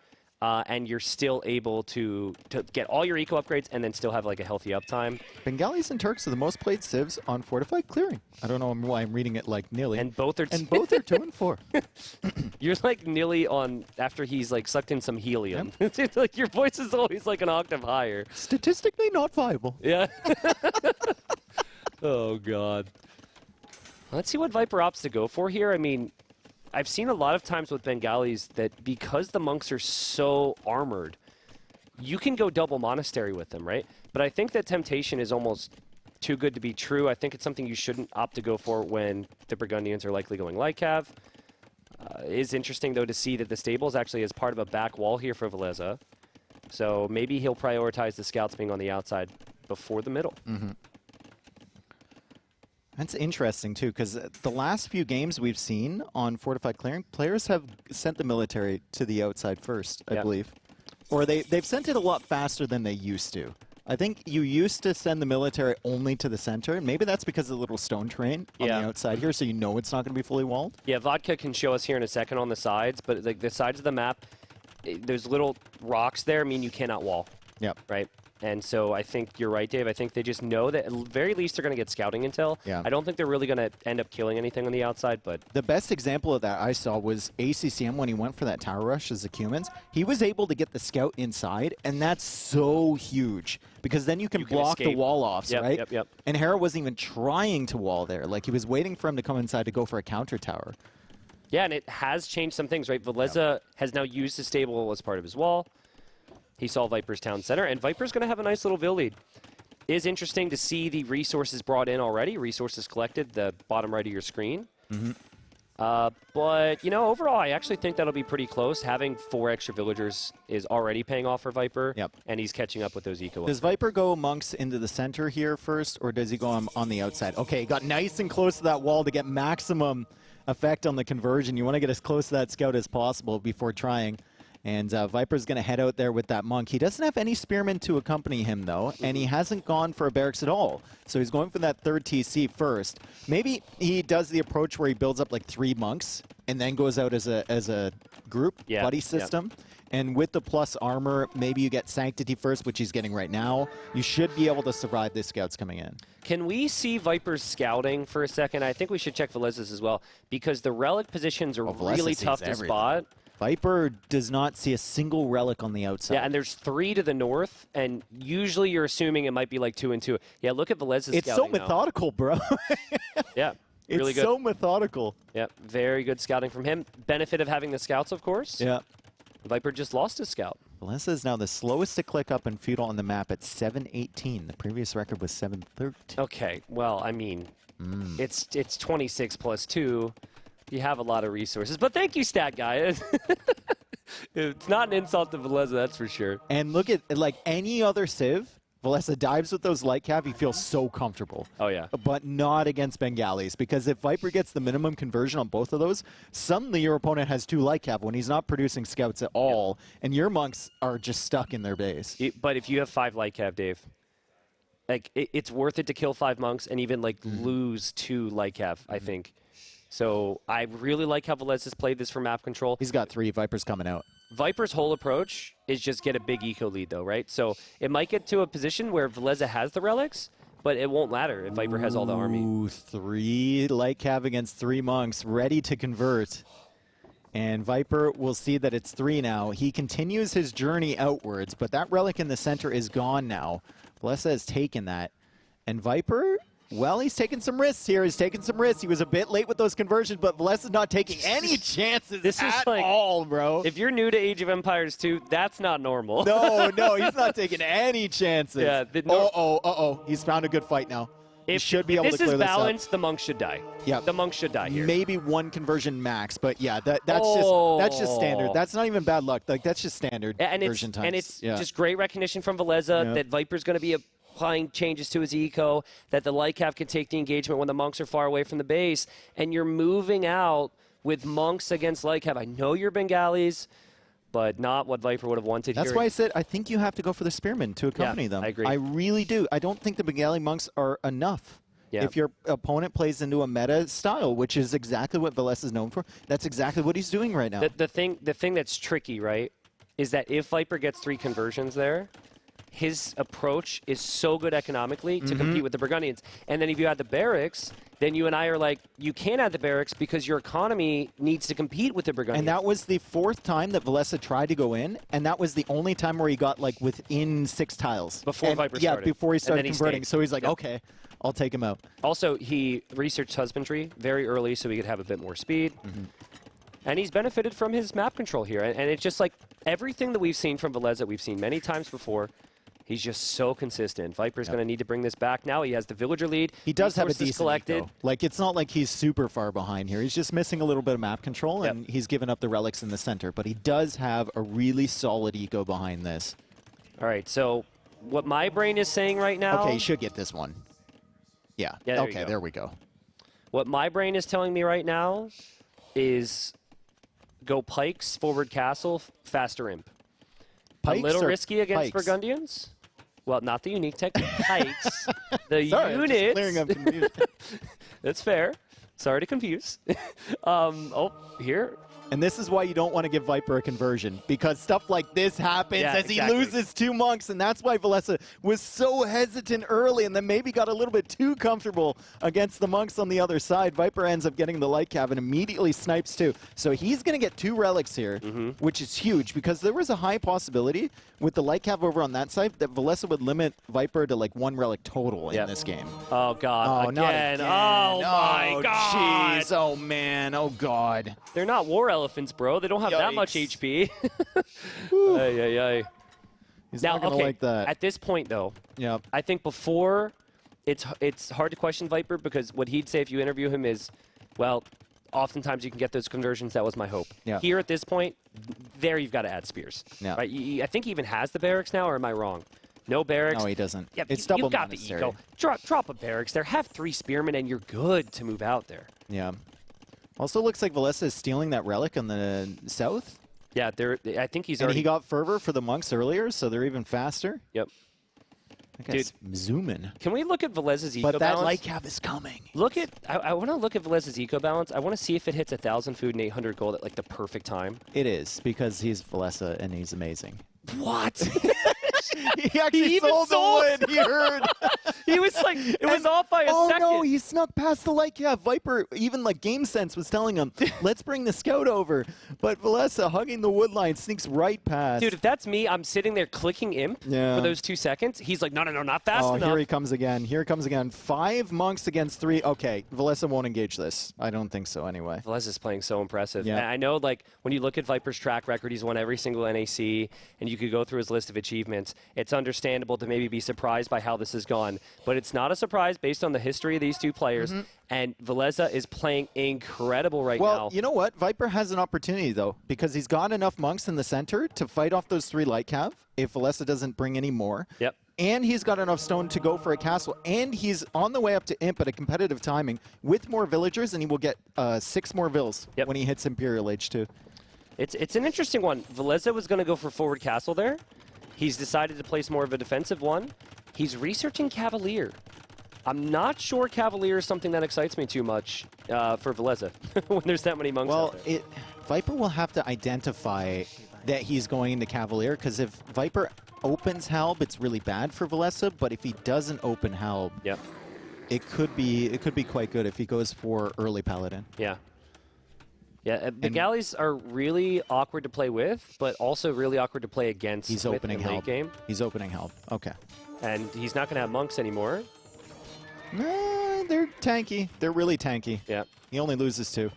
and you're still able to get all your eco upgrades and then still have like a healthy uptime. Bengalis and Turks are the most played civs on Fortified Clearing. I don't know why I'm reading it like Nili. And both are 2 and 4. You're like Nili on after he's like sucked in some helium. It's like your voice is always like an octave higher. Statistically not viable. Yeah. Oh God. Let's see what Viper opts to go for here. I mean, I've seen a lot of times with Bengalis that because the monks are so armored, you can go double monastery with them, right? But I think that temptation is almost too good to be true. I think it's something you shouldn't opt to go for when the Burgundians are likely going Lycav. It is interesting, though, to see that the stables actually is part of a back wall here for Villese. So maybe he'll prioritize the scouts being on the outside before the middle. That's interesting, too, because the last few games we've seen on Fortified Clearing, players have sent the military to the outside first, I believe. Or they've sent it a lot faster than they used to. I think you used to send the military only to the center, and maybe that's because of the little stone terrain on the outside here, so you know it's not going to be fully walled. Yeah, Vodka can show us here in a second on the sides, but like the sides of the map, there's little rocks there, mean you cannot wall. Yep. Right? And so I think you're right, Dave. I think they just know that at the very least they're going to get scouting intel. Yeah. I don't think they're really going to end up killing anything on the outside, but... The best example of that I saw was ACCM when he went for that tower rush as the Cumans. He was able to get the scout inside, and that's so huge because then you can block the wall-offs, right? Yep. And Hera wasn't even trying to wall there. Like, he was waiting for him to come inside to go for a counter tower. Yeah, and it has changed some things, right? Villese has now used the stable as part of his wall. He saw Viper's town center, and Viper's going to have a nice little Vill lead. It is interesting to see the resources brought in already, resources collected, the bottom right of your screen. But, you know, overall, I actually think that'll be pretty close. Having 4 extra villagers is already paying off for Viper, and he's catching up with those eco. Does Viper go monks into the center here first, or does he go on the outside? Okay, he got nice and close to that wall to get maximum effect on the conversion. You want to get as close to that scout as possible before trying. And Viper's going to head out there with that monk. He doesn't have any spearmen to accompany him, though, and he hasn't gone for a barracks at all. So he's going for that 3rd TC first. Maybe he does the approach where he builds up like 3 monks and then goes out as a group buddy system. And with the plus armor, maybe you get Sanctity first, which he's getting right now. You should be able to survive the scouts coming in. Can we see Viper's scouting for a second? I think we should check Villese's as well, because the relic positions are really tough to spot. Viper does not see a single relic on the outside. Yeah, and there's 3 to the north, and usually you're assuming it might be like 2 and 2. Yeah, look at Vilese's It's so methodical, bro. Yeah, really good. It's so methodical. Yeah, very good scouting from him. Benefit of having the scouts, of course. Yeah. Viper just lost his scout. Villese is now the slowest to click up in Feudal on the map at 7:18. The previous record was 7:13. Okay, well, I mean, it's 26 plus 2. You have a lot of resources. But thank you, stat guy. It's not an insult to Villese, that's for sure. And look at, like, any other Civ, Villese dives with those light cav, he feels so comfortable. Oh, yeah. But not against Bengalis, because if Viper gets the minimum conversion on both of those, suddenly your opponent has 2 light cav when he's not producing scouts at all, and your monks are just stuck in their base. But if you have 5 light cav, Dave, like, it's worth it to kill 5 monks and even, like, lose 2 light cav, I think. So I really like how Villese has played this for map control. He's got 3 Vipers coming out. Viper's whole approach is just get a big eco lead, though, right? So it might get to a position where Villese has the relics, but it won't matter if Viper has all the army. Ooh, 3 light cav against 3 monks, ready to convert. And Viper will see that it's 3 now. He continues his journey outwards, but that relic in the center is gone now. Villese has taken that. And Viper, well, he's taking some risks here. He's taking some risks. He was a bit late with those conversions, but Villese is not taking any chances at all, bro. If you're new to Age of Empires 2, that's not normal. No, he's not taking any chances. Yeah, He's found a good fight now. He should be able to clear this this up. If this is balanced, the monks should die. Yeah, the monks should die here. Maybe 1 conversion max, but yeah, that's just standard. That's not even bad luck. Like, that's just standard conversion times. And it's just great recognition from Villese that Viper's going to be applying changes to his eco, that the light cav can take the engagement when the monks are far away from the base, and you're moving out with monks against light cav. I know you're Bengalis, but not what Viper would have wanted here. That's why I said I think you have to go for the spearmen to accompany them. I agree. I really do. I don't think the Bengali monks are enough. Yeah. If your opponent plays into a meta style, which is exactly what Villese is known for, that's exactly what he's doing right now. The thing that's tricky, right, is that if Viper gets 3 conversions there, his approach is so good economically to compete with the Burgundians. And then if you add the barracks, then you and I are like, you can't add the barracks because your economy needs to compete with the Burgundians. And that was the 4th time that Villese tried to go in, and that was the only time where he got, like, within 6 tiles. Before Viper started. Yeah, before he started converting. So he's like, okay, I'll take him out. Also, he researched husbandry very early so he could have a bit more speed. And he's benefited from his map control here. And it's just like everything that we've seen from Villese, we've seen many times before. He's just so consistent. Viper's going to need to bring this back now. He has the villager lead. He does have a decent eco. Like, it's not like he's super far behind here. He's just missing a little bit of map control, and he's given up the relics in the center. But he does have a really solid eco behind this. All right, so what my brain is saying right now... Okay, he should get this one. Yeah okay, there we go. What my brain is telling me right now is go pikes, forward castle, faster imp. Pikes a little risky against pikes? Burgundians. Well, not the unique tech, pikes. The Sorry, units. I'm just clearing up confusion. That's fair. Sorry to confuse. Here. And this is why you don't want to give Viper a conversion, because stuff like this happens as he loses 2 monks, and that's why Villese was so hesitant early and then maybe got a little bit too comfortable against the monks on the other side. Viper ends up getting the light cav and immediately snipes 2. So he's going to get 2 relics here, which is huge, because there was a high possibility with the light cav over on that side that Villese would limit Viper to like 1 relic total in this game. Oh, God. Oh, not again. Oh, my God. Jeez. Oh, man. Oh, God. They're not war elephants, bro. They don't have that much HP. He's not going to like that. At this point, though, I think before, it's hard to question Viper, because what he'd say if you interview him is, well, oftentimes you can get those conversions. That was my hope. Here at this point, there you've got to add spears. Right? I think he even has the barracks now, or am I wrong? No barracks. No, he doesn't. Yeah, it's double you've got monastery. the eco. Drop a barracks there. Have 3 spearmen, and you're good to move out there. Yeah. Also looks like Villese is stealing that relic on the south. Yeah, I think he's already... he got fervor for the monks earlier, so they're even faster. Yep. Dude, zooming. Can we look at Villese's eco balance? But that light cav is coming. I want to look at Villese's eco balance. I want to see if it hits 1,000 food and 800 gold at like the perfect time. It is, because he's Villese and he's amazing. What? He actually sold the wood. He heard. He was like, it was off by a second. Oh no, he snuck past the light cab. Viper, even like Game Sense was telling him, let's bring the scout over. But Villese, hugging the wood line, sneaks right past. Dude, if that's me, I'm sitting there clicking imp for those 2 seconds. He's like, no, not fast enough. Here he comes again. Here he comes again. 5 monks against 3. Okay, Villese won't engage this. I don't think so anyway. Villese is playing so impressive. Yeah. I know, like, when you look at Viper's track record, he's won every single NAC, and you could go through his list of achievements. It's understandable to maybe be surprised by how this has gone, but it's not a surprise based on the history of these two players, and Villese is playing incredible right now. Well, you know what? Viper has an opportunity, though, because he's got enough monks in the center to fight off those 3 light cav if Villese doesn't bring any more. Yep. And he's got enough stone to go for a castle, and he's on the way up to imp at a competitive timing with more villagers, and he will get 6 more vills when he hits Imperial H2. It's an interesting one. Villese was going to go for forward castle there. He's decided to place more of a defensive one. He's researching Cavalier. I'm not sure Cavalier is something that excites me too much for Villese when there's that many monks out there. Viper will have to identify that he's going into Cavalier, because if Viper opens Halb, it's really bad for Villese, but if he doesn't open Halb, it could be quite good if he goes for early Paladin. Yeah. Yeah, the galleys are really awkward to play with, but also really awkward to play against. He's opening late game. He's opening Halb. Okay. And he's not going to have monks anymore. They're tanky. They're really tanky. Yeah. He only loses 2.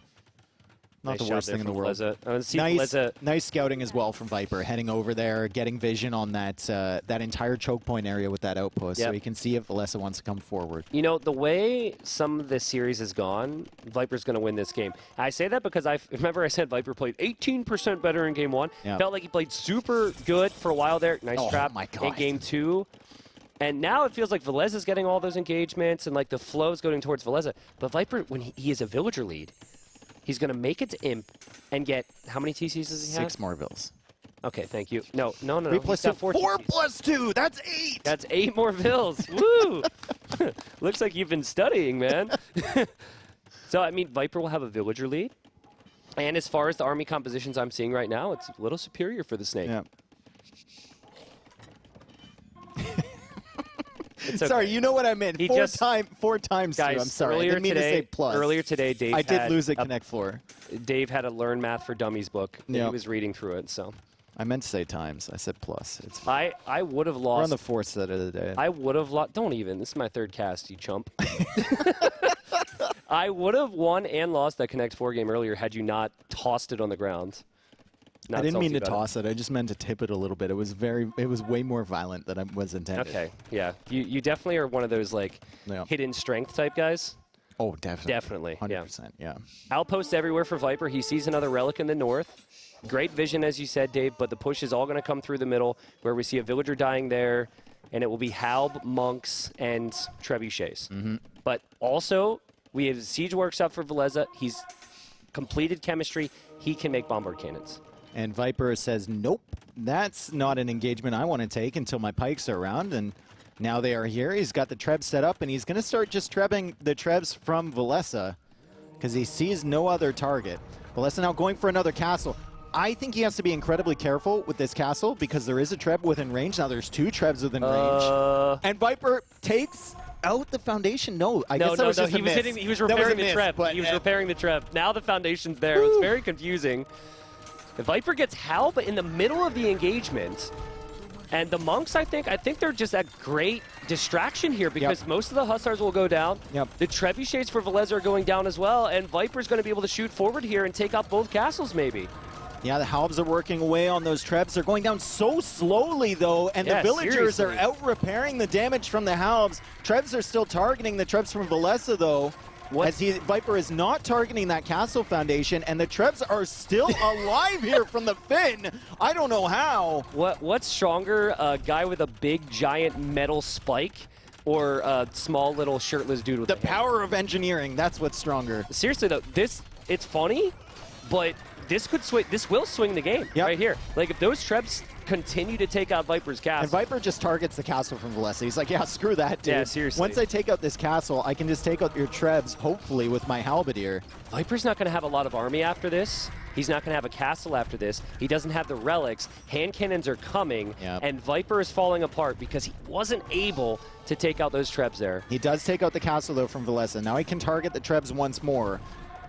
Not nice the worst thing in the world. Nice scouting as well from Viper, heading over there, getting vision on that that entire choke point area with that outpost, so he can see if Villese wants to come forward. You know, the way some of this series has gone, Viper's going to win this game. I say that because I remember I said Viper played 18% better in Game 1. Felt like he played super good for a while there. Nice trap in Game 2. And now it feels like Villese is getting all those engagements, and like the flow is going towards Villese. But Viper, when he is a villager lead, he's going to make it to imp and get, how many TCs does he have? 6 more vills. Okay, thank you. No. 3 plus 2, 4 TCs. plus 2, that's 8! That's 8 more vills. Woo! Looks like you've been studying, man. So, I mean, Viper will have a villager lead. And as far as the army compositions I'm seeing right now, it's a little superior for the Snake. Yeah. Okay. Sorry, you know what I meant. Four times, guys, too. I'm sorry. I didn't mean to say plus. Earlier today, Dave I did lose at Connect 4. Dave had a Learn Math for Dummies book. He was reading through it, so. I meant to say times. I said plus. It's fine. I would have lost. We're on the 4th set of the day. I would have lost. Don't even. This is my 3rd cast, you chump. I would have won and lost that Connect 4 game earlier had you not tossed it on the ground. I didn't mean to toss it. I just meant to tip it a little bit. It was way more violent than I was intended. Okay, yeah. You definitely are one of those like hidden strength type guys. Oh, definitely. Definitely. 100%, yeah. Outposts everywhere for Viper. He sees another relic in the north. Great vision, as you said, Dave, but the push is all going to come through the middle where we see a villager dying there, and it will be Halb, monks, and trebuchets. But also, we have Siege Workshop for Villese. He's completed chemistry. He can make bombard cannons. And Viper says, nope, that's not an engagement I want to take until my pikes are around. And now they are here. He's got the trebs set up, and he's going to start just trebbing the trebs from Villese because he sees no other target. Villese now going for another castle. I think he has to be incredibly careful with this castle because there is a treb within range. Now there's 2 trebs within range. And Viper takes out the foundation. No, I guess that was just a miss. He was repairing the treb. He was repairing the treb. Now the foundation's there. It was very confusing. The Viper gets Halb in the middle of the engagement. And the monks, I think they're just a great distraction here because most of the Hussars will go down. The trebuchets for Villese are going down as well, and Viper's going to be able to shoot forward here and take out both castles maybe. Yeah, the Halbs are working away on those trebs. They're going down so slowly, though, and the villagers are out repairing the damage from the Halbs. Trebs are still targeting the trebs from Villese, though. As Viper is not targeting that castle foundation, and the trebs are still alive here from the Finn. I don't know how. What's stronger, a guy with a big, giant metal spike or a small little shirtless dude with the power of engineering? That's what's stronger. Seriously, though, it's funny, but this will swing the game right here. Like, if those trebs continue to take out Viper's castle. And Viper just targets the castle from Villese. He's like, yeah, screw that, dude. Yeah, seriously. Once I take out this castle, I can just take out your trebs, hopefully, with my halberdier. Viper's not going to have a lot of army after this. He's not going to have a castle after this. He doesn't have the relics. Hand cannons are coming, and Viper is falling apart because he wasn't able to take out those Trebs there. He does take out the castle, though, from Villese. Now he can target the Trebs once more.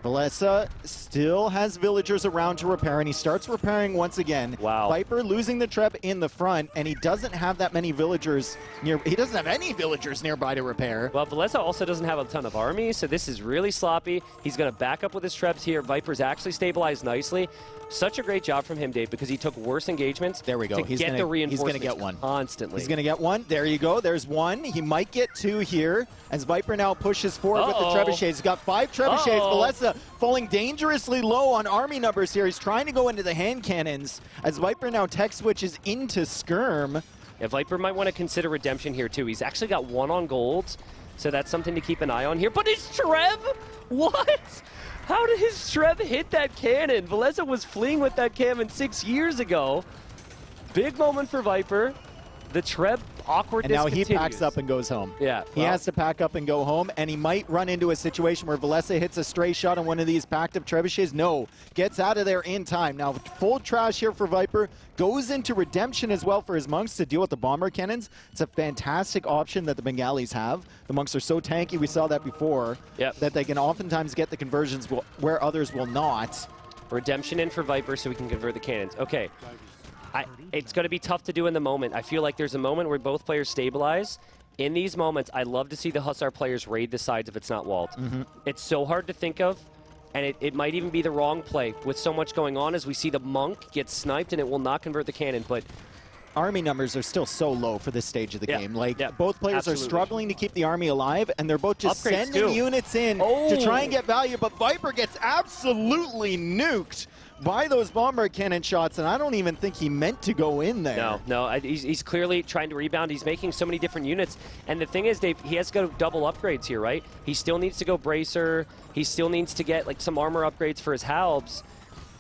Villese still has villagers around to repair, and he starts repairing once again. Wow. Viper losing the Treb in the front, and he doesn't have that many villagers near. He doesn't have any villagers nearby to repair. Well, Villese also doesn't have a ton of army, so this is really sloppy. He's going to back up with his Trebs here. Viper's actually stabilized nicely. Such a great job from him, Dave, because he took worse engagements. There we go. To get the reinforcements. He's going to get one constantly. He's going to get one. There you go. There's one. He might get two here as Viper now pushes forward with the trebuchets. He's got 5 trebuchets. Villese falling dangerously low on army numbers here. He's trying to go into the hand cannons as Viper now tech switches into Skirm. Yeah, Viper might want to consider redemption here, too. He's actually got 1 on gold, so that's something to keep an eye on here. But his Treb? What? How did his Treb hit that cannon? Villese was fleeing with that cannon 6 years ago. Big moment for Viper. The Treb awkwardness And now continues. he packs up and goes home. Yeah. He has to pack up and go home, and he might run into a situation where Villese hits a stray shot on one of these packed up trebuchets. No, gets out of there in time. Now, full trash here for Viper. Goes into redemption as well for his monks to deal with the bomber cannons. It's a fantastic option that the Bengalis have. The monks are so tanky, we saw that before, that they can oftentimes get the conversions where others will not. Redemption in for Viper so we can convert the cannons. Okay. It's going to be tough to do in the moment. I feel like there's a moment where both players stabilize. In these moments, I love to see the Hussar players raid the sides if it's not walled. It's so hard to think of, and it might even be the wrong play with so much going on as we see the monk get sniped and it will not convert the cannon. But army numbers are still so low for this stage of the game. Like, both players are struggling to keep the army alive, and they're both just sending units in to try and get value, but Viper gets absolutely nuked by those bomber cannon shots, and I don't even think he meant to go in there. No, he's clearly trying to rebound. He's making so many different units, and the thing is, Dave, he has got double upgrades here, right? He still needs to go Bracer. He still needs to get like some armor upgrades for his Halbs,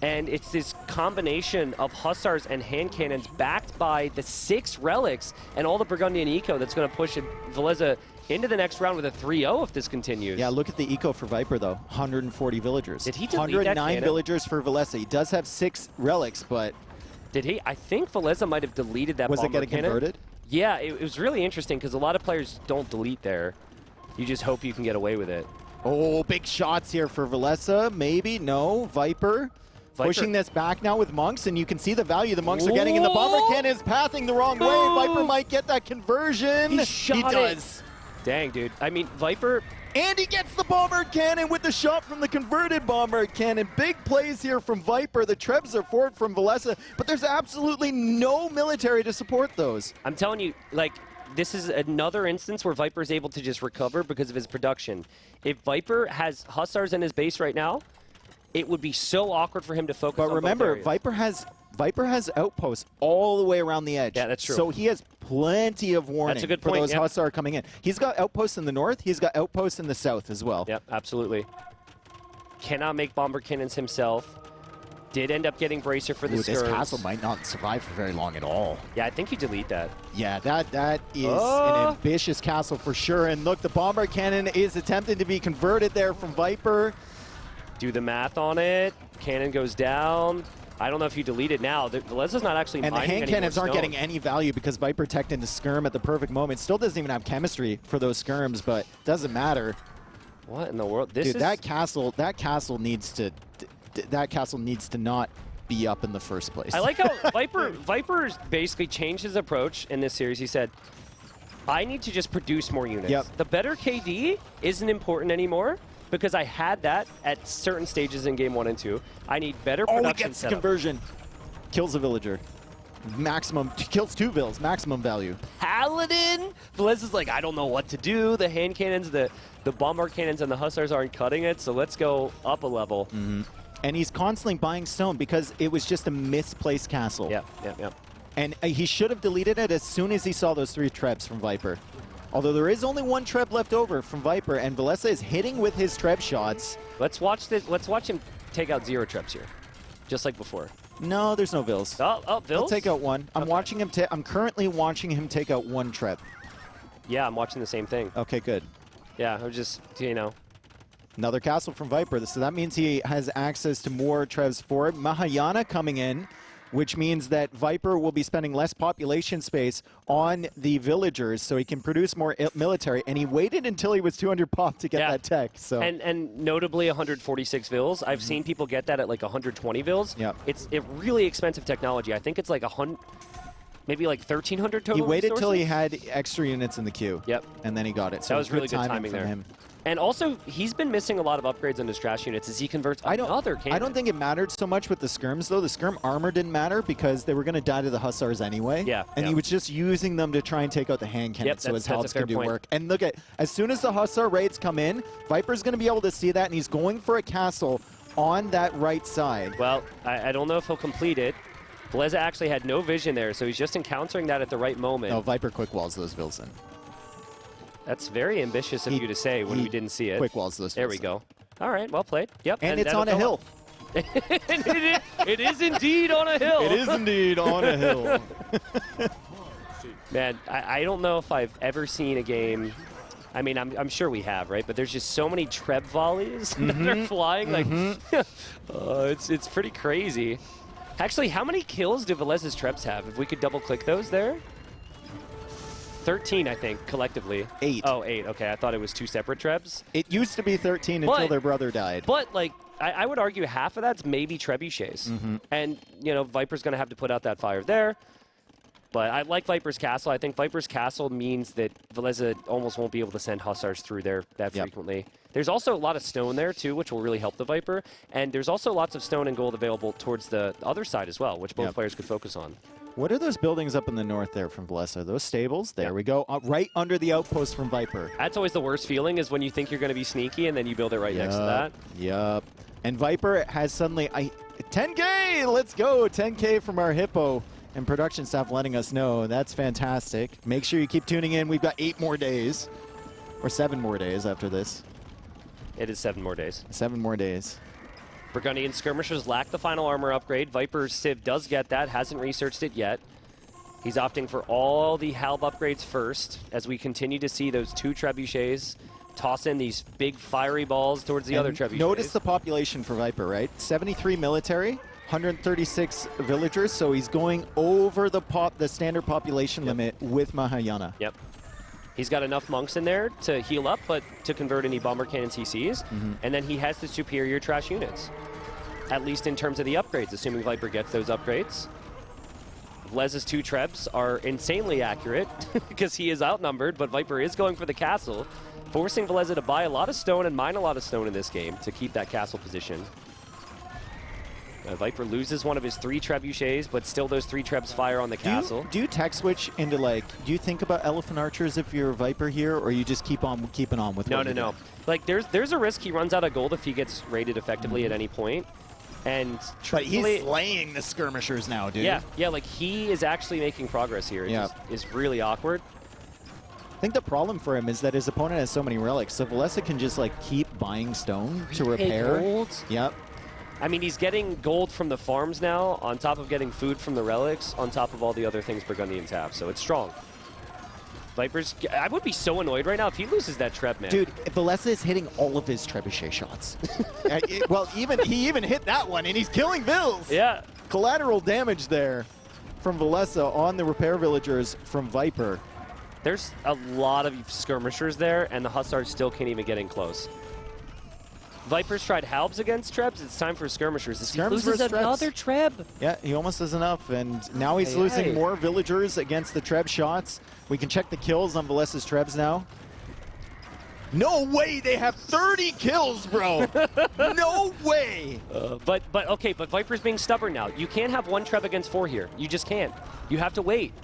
and it's this combination of Hussars and hand cannons backed by the 6 relics and all the Burgundian eco that's going to push Villese into the next round with a 3-0 if this continues. Yeah, look at the eco for Viper, though. 140 villagers. Did he delete 109 villagers for Villese. He does have 6 relics, but... Did he? I think Villese might have deleted that bomber cannon. Was it getting converted? Yeah, it was really interesting because a lot of players don't delete there. You just hope you can get away with it. Oh, big shots here for Villese. Maybe. No. Viper. Pushing this back now with monks, and you can see the value the monks are getting, and the bomber cannon is pathing the wrong way. Viper might get that conversion. He does. Dang, dude. I mean, Viper... And he gets the bomber cannon with the shot from the converted bomber cannon. Big plays here from Viper. The Trebs are forward from Villese, but there's absolutely no military to support those. I'm telling you, like, this is another instance where Viper is able to just recover because of his production. If Viper has Hussars in his base right now, it would be so awkward for him to focus on. But remember, Viper has outposts all the way around the edge. Yeah, that's true. So he has plenty of warning That's a good for point, those Hussar coming in. He's got outposts in the north. He's got outposts in the south as well. Yep, absolutely. Cannot make bomber cannons himself. Did end up getting Bracer for the Skirms. This castle might not survive for very long at all. Yeah, I think you delete that. Yeah, that is an ambitious castle for sure. And look, the bomber cannon is attempting to be converted there from Viper. Do the math on it. Cannon goes down. I don't know if you delete it now. Villese's not actually mining And the hand any cannons more aren't stone. getting any value because Viper teched into Skirm at the perfect moment. Still doesn't even have chemistry for those Skirms, but doesn't matter. What in the world? Dude, that castle needs to not be up in the first place. I like how Viper basically changed his approach in this series. He said, I need to just produce more units. Yep. The better KD isn't important anymore because I had that at certain stages in game 1 and 2. I need better production he gets the setup. conversion. Kills a villager. Maximum, kills 2 vills, maximum value. Paladin? Villese's like, I don't know what to do. The hand cannons, the bomber cannons, and the Hussars aren't cutting it, so let's go up a level. And he's constantly buying stone because it was just a misplaced castle. Yeah. And he should have deleted it as soon as he saw those 3 Trebs from Viper. Although there is only 1 Treb left over from Viper, and Villese is hitting with his Treb shots. Let's watch this. Let's watch him take out 0 Trebs here, just like before. No, there's no vills. Oh, vills? He'll take out 1. I'm watching him. I'm currently watching him take out 1 Treb. Yeah, I'm watching the same thing. Okay, good. Yeah, I'm just, you know. Another castle from Viper. So that means he has access to more Trebs forward. Mahayana coming in, which means that Viper will be spending less population space on the villagers so he can produce more military. And he waited until he was 200 pop to get that tech. So And notably 146 Vils. I've seen people get that at like 120 Vils. Yep. It's a really expensive technology. I think it's like maybe like 1,300 total He waited resources? till he had extra units in the queue. Yep. And then he got it. So that was really good from timing there. him. And also, he's been missing a lot of upgrades on his trash units as he converts another cannon. I don't think it mattered so much with the skirms, though. The skirm armor didn't matter because they were going to die to the hussars anyway. Yeah. And he was just using them to try and take out the hand cannons so his helps can do work. And look at, as soon as the hussar raids come in, Viper's going to be able to see that, and he's going for a castle on that right side. Well, I don't know if he'll complete it. Villese actually had no vision there, so he's just encountering that at the right moment. No, Viper quick walls those Vils in. That's very ambitious of you to say when we didn't see it. Quick walls those There we go. All right, well played. Yep. And it's on a hill. It is indeed on a hill. It is indeed on a hill. Man, I don't know if I've ever seen a game. I mean, I'm sure we have, right? But there's just so many Treb volleys that are flying. Like, it's pretty crazy. Actually, how many kills do Villese's Trebs have? If we could double-click those there. 13, I think, collectively. 8. Oh, 8. Okay, I thought it was 2 separate Trebs. It used to be 13 until their brother died. But, like, I would argue half of that's maybe trebuchets. And, you know, Viper's going to have to put out that fire there. But I like Viper's Castle. I think Viper's Castle means that Villese almost won't be able to send hussars through there that frequently. There's also a lot of stone there, too, which will really help the Viper. And there's also lots of stone and gold available towards the other side as well, which both players could focus on. What are those buildings up in the north there from Villese? Are those stables? There we go. Right under the outpost from Viper. That's always the worst feeling, is when you think you're going to be sneaky and then you build it right next to that. Yep. And Viper has suddenly 10K! Let's go! 10K from our Hippo. And production staff letting us know. That's fantastic. Make sure you keep tuning in. We've got 8 more days. Or 7 more days after this. It is 7 more days. 7 more days. Burgundian Skirmishers lack the final armor upgrade. Viper's Civ does get that, hasn't researched it yet. He's opting for all the Halb upgrades first, as we continue to see those 2 trebuchets toss in these big fiery balls towards the other trebuchets. Notice the population for Viper, right? 73 military, 136 villagers, so he's going over the standard population limit with Mahayana. Yep. He's got enough monks in there to heal up, but to convert any bomber cannons he sees. And then he has the superior trash units, at least in terms of the upgrades, assuming Viper gets those upgrades. Villese's 2 Trebs are insanely accurate because he is outnumbered, but Viper is going for the castle, forcing Villese to buy a lot of stone and mine a lot of stone in this game to keep that castle position. Viper loses one of his 3 trebuchets, but still those 3 Trebs fire on the castle. Do you tech switch into, like, do you think about Elephant Archers if you're a Viper here, or you just keep on keeping on with what you're doing? Like, there's a risk he runs out of gold if he gets raided effectively at any point. And but he's slaying the skirmishers now, dude. Yeah, like, he is actually making progress here. It just is really awkward. I think the problem for him is that his opponent has so many relics, so Villese can just, like, keep buying stone to repair. Gold? Yep. I mean, he's getting gold from the farms now, on top of getting food from the relics, on top of all the other things Burgundians have, so it's strong. Vipers, I would be so annoyed right now if he loses that Treb, man. Dude, Villese is hitting all of his trebuchet shots. Well, he even hit that one, and he's killing Vils. Yeah. Collateral damage there from Villese on the repair villagers from Viper. There's a lot of skirmishers there, and the hussars still can't even get in close. Vipers tried Halbs against Trebs. It's time for skirmishers. He loses another Treb. Yeah, he almost does enough, and now he's losing more villagers against the Treb shots. We can check the kills on Villese's Trebs now. No way! They have 30 kills, bro! No way! But Viper's being stubborn now. You can't have 1 Treb against 4 here. You just can't. You have to wait.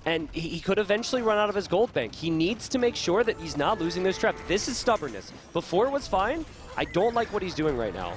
And he could eventually run out of his gold bank. He needs to make sure that he's not losing those Trebs. This is stubbornness. Before it was fine. I don't like what he's doing right now.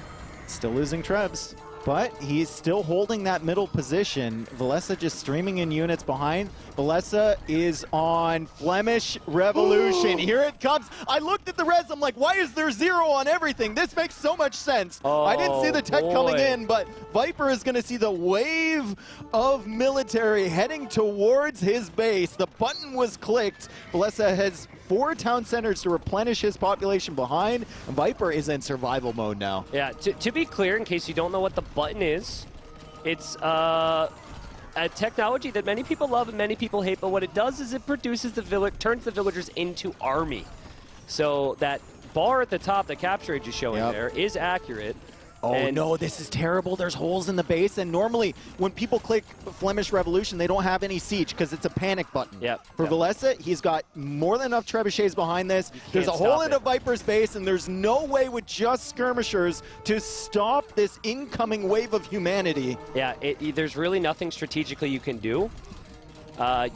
Still losing Trebs. But he's still holding that middle position. Villese just streaming in units behind. Villese is on Flemish Revolution. Here it comes. I looked at the res. I'm like, why is there 0 on everything? This makes so much sense. Oh, I didn't see the tech coming boy. in, but Viper is going to see the wave of military heading towards his base. The button was clicked. Villese has 4 town centers to replenish his population behind. Viper is in survival mode now. Yeah, to be clear, in case you don't know what the button is, it's a technology that many people love and many people hate, but what it does is it produces turns the villagers into army. So that bar at the top that Capture Age is showing there is accurate. Oh no, this is terrible. There's holes in the base, and normally when people click Flemish Revolution, they don't have any siege because it's a panic button. For Villese, he's got more than enough trebuchets behind this. There's a hole in the Viper's base, and there's no way with just skirmishers to stop this incoming wave of humanity. Yeah, there's really nothing strategically you can do.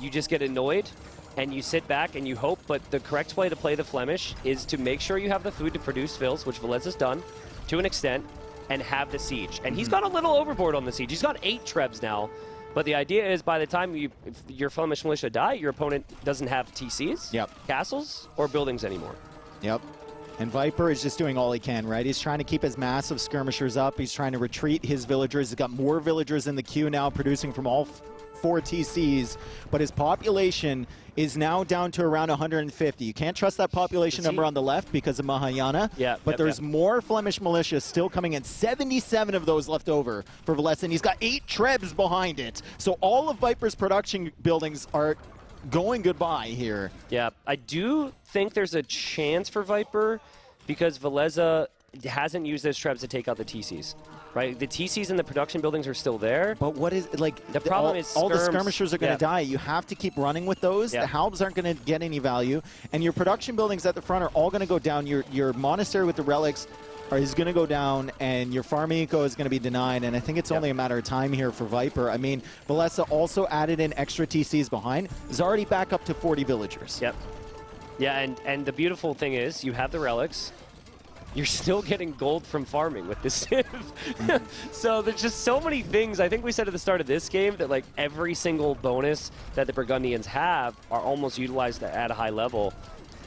You just get annoyed, and you sit back and you hope, but the correct way to play the Flemish is to make sure you have the food to produce fills, which Villese has done to an extent, and have the siege. And he's gone a little overboard on the siege. He's got 8 trebs now. But the idea is by the time if your Flemish militia die, your opponent doesn't have TCs, castles, or buildings anymore. And Viper is just doing all he can, right? He's trying to keep his massive skirmishers up. He's trying to retreat his villagers. He's got more villagers in the queue now, producing from all 4 TCs. But his population is now down to around 150. You can't trust that population number on the left because of Mahayana. But there's more Flemish militia still coming in. 77 of those left over for Villese, and he's got 8 trebs behind it. So all of Viper's production buildings are going goodbye here. Yeah, I do think there's a chance for Viper because Villese hasn't used those trebs to take out the TCs. Right, the TCs and the production buildings are still there. But what is, like, the problem is all the skirmishers are going to die. You have to keep running with those. The halbs aren't going to get any value. And your production buildings at the front are all going to go down. Your monastery with the relics is going to go down, and your farm eco is going to be denied. And I think it's only a matter of time here for Viper. I mean, Villese also added in extra TCs behind. Is already back up to 40 villagers. Yeah, and the beautiful thing is you have the relics. You're still getting gold from farming with this Civ. So there's just so many things. I think we said at the start of this game that like every single bonus that the Burgundians have are almost utilized at a high level.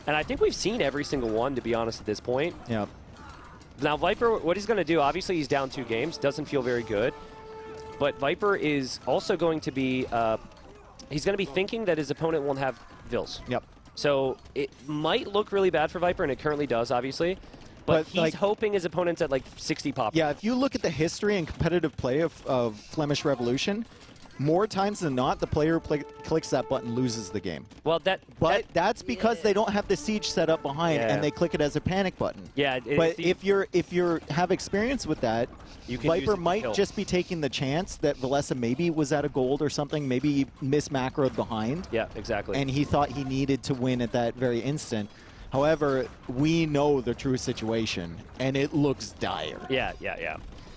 And I think we've seen every single one, to be honest, at this point. Now Viper, what he's going to do, obviously he's down 2 games, doesn't feel very good. But Viper is also going to be, he's going to be thinking that his opponent won't have Vills. So it might look really bad for Viper, and it currently does, obviously. But he's like, hoping his opponent's at like 60 pop. Yeah, if you look at the history and competitive play of Flemish Revolution, more times than not, the player who clicks that button loses the game. Well, that's because they don't have the siege set up behind, and they click it as a panic button. But if you have experience with that, Viper might just be taking the chance that Villese maybe was at a gold or something, maybe he mis-macroed behind. Yeah, exactly. And he thought he needed to win at that very instant. However, we know the true situation, and it looks dire. Yeah,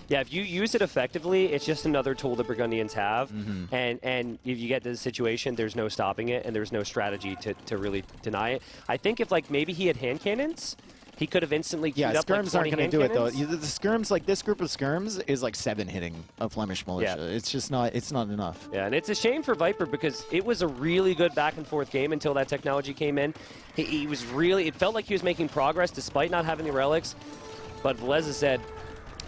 if you use it effectively, it's just another tool the Burgundians have. And if you get to the situation, there's no stopping it, and there's no strategy to really deny it. I think if like maybe he had hand cannons, he could have instantly queued up skirms like aren't going to do it though. The skirms, like this group of skirms is like 7 hitting a Flemish militia. It's just not. It's not enough. Yeah, and it's a shame for Viper because it was a really good back and forth game until that technology came in. He was really. It felt like he was making progress despite not having the relics. But Villese said,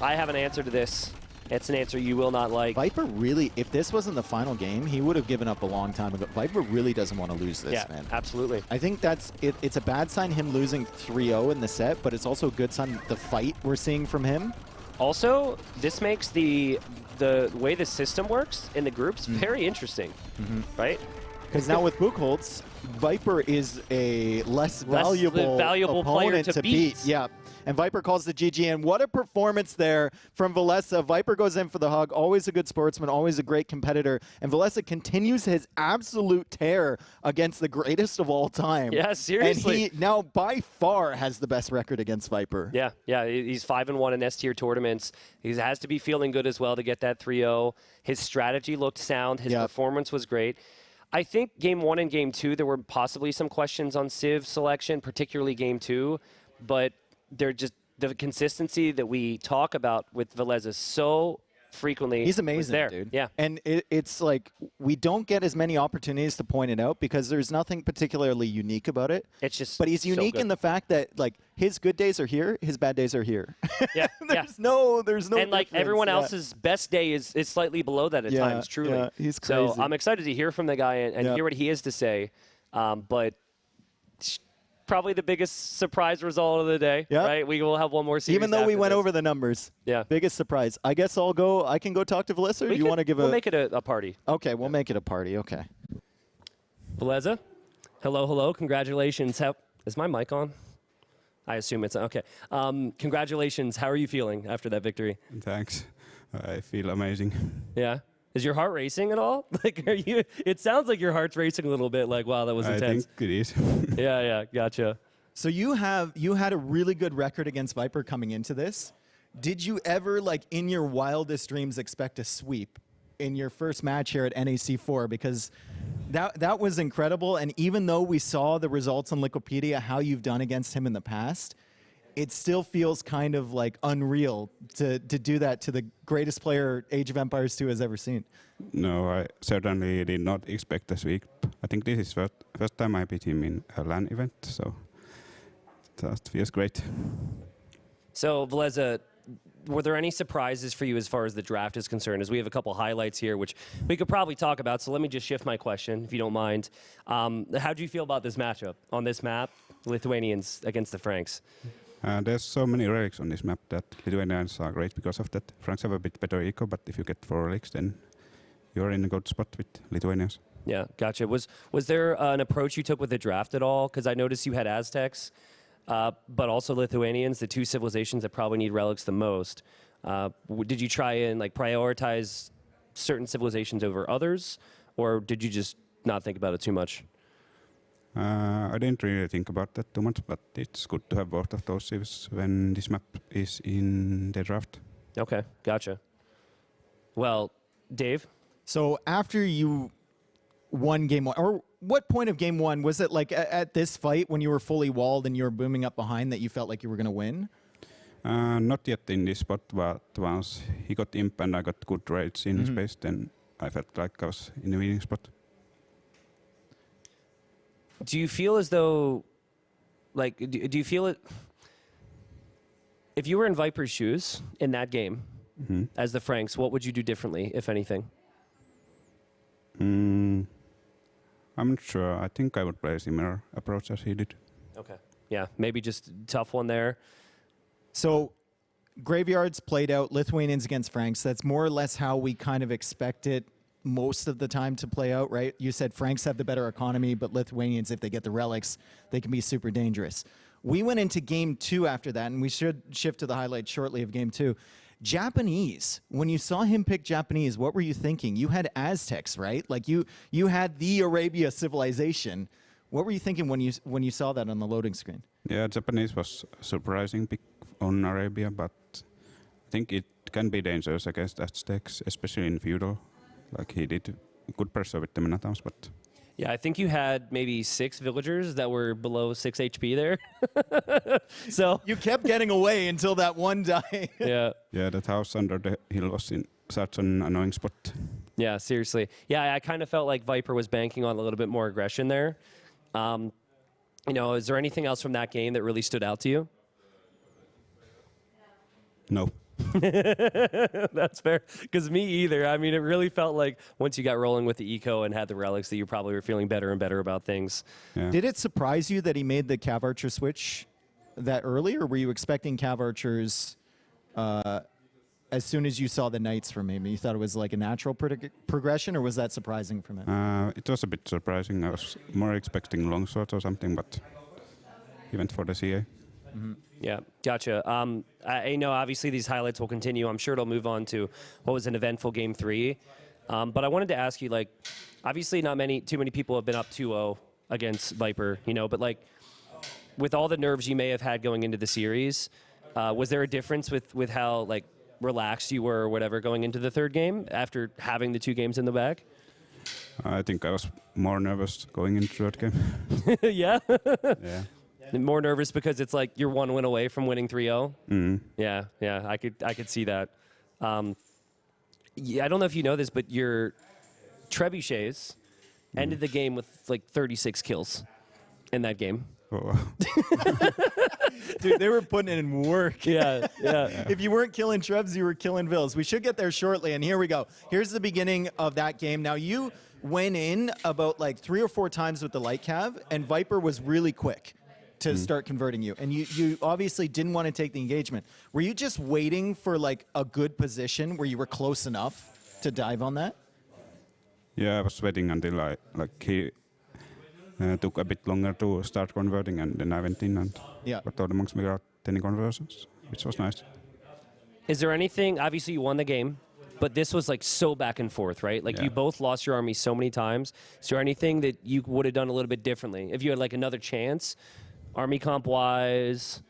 "I have an answer to this. It's an answer you will not like." Viper really, if this wasn't the final game, he would have given up a long time ago. Viper really doesn't want to lose this, man. Absolutely. I think that's it. It's a bad sign him losing 3-0 in the set, but it's also a good sign the fight we're seeing from him. Also, this makes the way the system works in the groups very interesting, right? Because now with Buchholz, Viper is a less valuable opponent player to beat. Yeah. And Viper calls the GG, and what a performance there from Villese. Viper goes in for the hug, always a good sportsman, always a great competitor, and Villese continues his absolute tear against the greatest of all time. Yeah, seriously. And he now by far has the best record against Viper. Yeah, he's 5-1 in S-tier tournaments. He has to be feeling good as well to get that 3-0. His strategy looked sound. His performance was great. I think Game 1 and Game 2, there were possibly some questions on Civ selection, particularly Game 2, but they're just the consistency that we talk about with Villese is so frequently He's was amazing, there. dude. Yeah. And it's like we don't get as many opportunities to point it out because there's nothing particularly unique about it. It's just But he's unique in the fact that like his good days are here, his bad days are here. Yeah. there's no and like difference. everyone else's best day is slightly below that at times, truly. Yeah, he's crazy. So I'm excited to hear from the guy and hear what he has to say. But probably the biggest surprise result of the day, right? We will have one more series. Even though we went this. over the numbers. Yeah. Biggest surprise. I guess I can go talk to Villese, or you want to give we'll make it a party. Okay, we'll make it a party. Okay. Villese, hello. Congratulations. Is my mic on? I assume it's okay. Congratulations. How are you feeling after that victory? Thanks. I feel amazing. Yeah. Is your heart racing at all? Like, are you? It sounds like your heart's racing a little bit. Like, wow, that was intense. I think it is. Yeah, gotcha. So you had a really good record against Viper coming into this. Did you ever, like, in your wildest dreams, expect a sweep in your first match here at NAC4? Because that was incredible. And even though we saw the results on Wikipedia, how you've done against him in the past, it still feels kind of like unreal to do that to the greatest player Age of Empires 2 has ever seen. No, I certainly did not expect this week. I think this is first time I beat him in a LAN event, so that feels great. So, Villese, were there any surprises for you as far as the draft is concerned? As we have a couple highlights here, which we could probably talk about. So let me just shift my question, if you don't mind. How do you feel about this matchup on this map, Lithuanians against the Franks? There's so many relics on this map that Lithuanians are great because of that. Franks have a bit better eco, but if you get 4 relics, then you're in a good spot with Lithuanians. Yeah, gotcha. Was there an approach you took with the draft at all? Because I noticed you had Aztecs, but also Lithuanians, the 2 civilizations that probably need relics the most. Did you try and like prioritize certain civilizations over others, or did you just not think about it too much? I didn't really think about that too much, but it's good to have both of those civs when this map is in the draft. Okay, gotcha. Well, Dave? So after you won game 1, or what point of game 1, was it like at this fight when you were fully walled and you were booming up behind that you felt like you were going to win? Not yet in this spot, but once he got imp and I got good raids in his base, then I felt like I was in the winning spot. Do you feel as though, like, do you feel it, if you were in Viper's shoes in that game as the Franks, what would you do differently, if anything? I'm not sure. I think I would play a similar approach as he did. Okay. Yeah, maybe just tough one there. So Graveyards played out Lithuanians against Franks. That's more or less how we kind of expect it most of the time to play out, right? You said Franks have the better economy, but Lithuanians, if they get the relics, they can be super dangerous. We went into game 2 after that, and we should shift to the highlights shortly of game 2. Japanese, when you saw him pick Japanese, what were you thinking? You had Aztecs, right? Like you had the Arabia civilization. What were you thinking when you saw that on the loading screen? Yeah, Japanese was surprising pick on Arabia, but I think it can be dangerous against Aztecs, especially in feudal. Like he did good pressure with the Minotaurs, but... Yeah, I think you had maybe 6 villagers that were below 6 HP there. So you kept getting away until that one died. Yeah. Yeah, that house under the hill was in such an annoying spot. Yeah, seriously. Yeah, I kind of felt like Viper was banking on a little bit more aggression there. Is there anything else from that game that really stood out to you? No. That's fair. Because me either. I mean, it really felt like once you got rolling with the eco and had the relics that you probably were feeling better and better about things. Yeah. Did it surprise you that he made the Cav Archer switch that early, or were you expecting Cav Archers as soon as you saw the Knights from him? You thought it was like a natural progression, or was that surprising from him? It was a bit surprising. I was more expecting longsword or something, but he went for the CA. Mm-hmm. Yeah, gotcha. I know obviously these highlights will continue. I'm sure it'll move on to what was an eventful game 3. But I wanted to ask you, like, obviously too many people have been up 2-0 against Viper, but like with all the nerves you may have had going into the series, was there a difference with how like relaxed you were or whatever going into the 3rd game after having the 2 games in the bag? I think I was more nervous going into 3rd game. Yeah? Yeah. More nervous because it's like you're 1 win away from winning 3-0. Mm-hmm. Yeah, I could see that. I don't know if you know this, but your trebuchets ended the game with like 36 kills in that game. Oh. Dude, they were putting in work. Yeah. If you weren't killing Trebs, you were killing Vills. We should get there shortly, and here we go. Here's the beginning of that game. Now, you went in about like 3 or 4 times with the light cav, and Viper was really quick to start converting you. And you obviously didn't want to take the engagement. Were you just waiting for like a good position where you were close enough to dive on that? Yeah, I was waiting until he took a bit longer to start converting, and then I went in and got all the monks without any conversions, which was nice. Is there anything, obviously you won the game, but this was like so back and forth, right? Like you both lost your army so many times. Is there anything that you would have done a little bit differently? If you had like another chance, army comp-wise,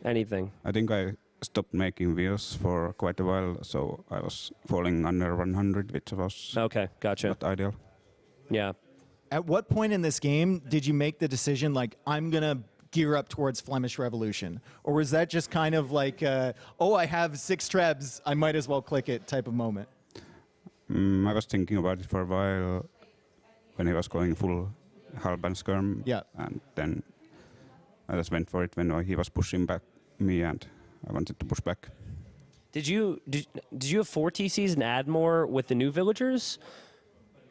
anything? I think I stopped making wheels for quite a while, so I was falling under 100, which was not ideal. Yeah. At what point in this game did you make the decision, like, I'm going to gear up towards Flemish Revolution? Or was that just kind of like, oh, I have 6 trebs, I might as well click it type of moment? I was thinking about it for a while when he was going full Halban skirm. Yeah. And then I just went for it when he was pushing back me, and I wanted to push back. Did you have 4 TCs and add more with the new villagers?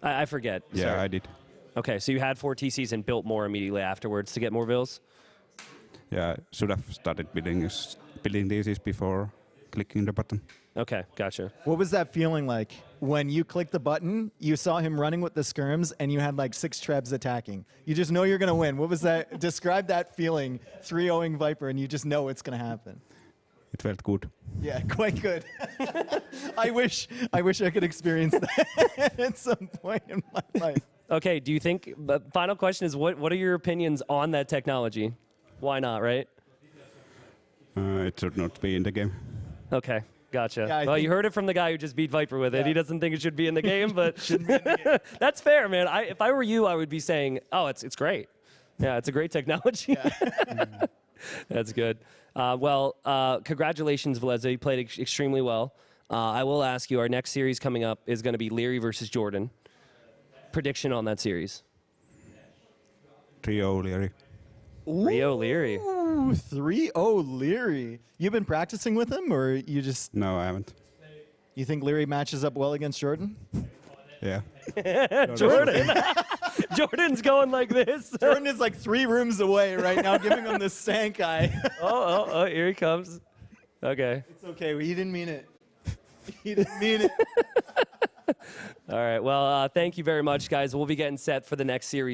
I forget. Yeah, Sorry. I did. Okay, so you had 4 TCs and built more immediately afterwards to get more vills? Yeah, I should have started building these before clicking the button. Okay, gotcha. What was that feeling like when you clicked the button, you saw him running with the skirms, and you had like 6 trebs attacking? You just know you're going to win. What was that? Describe that feeling, 3-0ing Viper, and you just know it's going to happen. It felt good. Yeah, quite good. I wish I could experience that at some point in my life. Okay, do you think, final question is, what are your opinions on that technology? Why not, right? It should not be in the game. Okay, gotcha. Yeah, well, you heard it from the guy who just beat Viper with it. He doesn't think it should be in the game, but Shouldn't be in the game. that's fair, man. If I were you, I would be saying, oh, it's great. Yeah, it's a great technology. That's good. Congratulations, Villese. You played extremely well. I will ask you, our next series coming up is going to be Liereyy versus Jordan. Prediction on that series? 3-0 Liereyy. 3-0 Liereyy. Ooh, 3-0 Liereyy. You've been practicing with him, or you just... No, I haven't. You think Liereyy matches up well against Jordan? Yeah. Jordan. Jordan's going like this. Jordan is like 3 rooms away right now, giving him the stank eye. Oh, here he comes. Okay. It's okay. He didn't mean it. He didn't mean it. All right. Well, thank you very much, guys. We'll be getting set for the next series.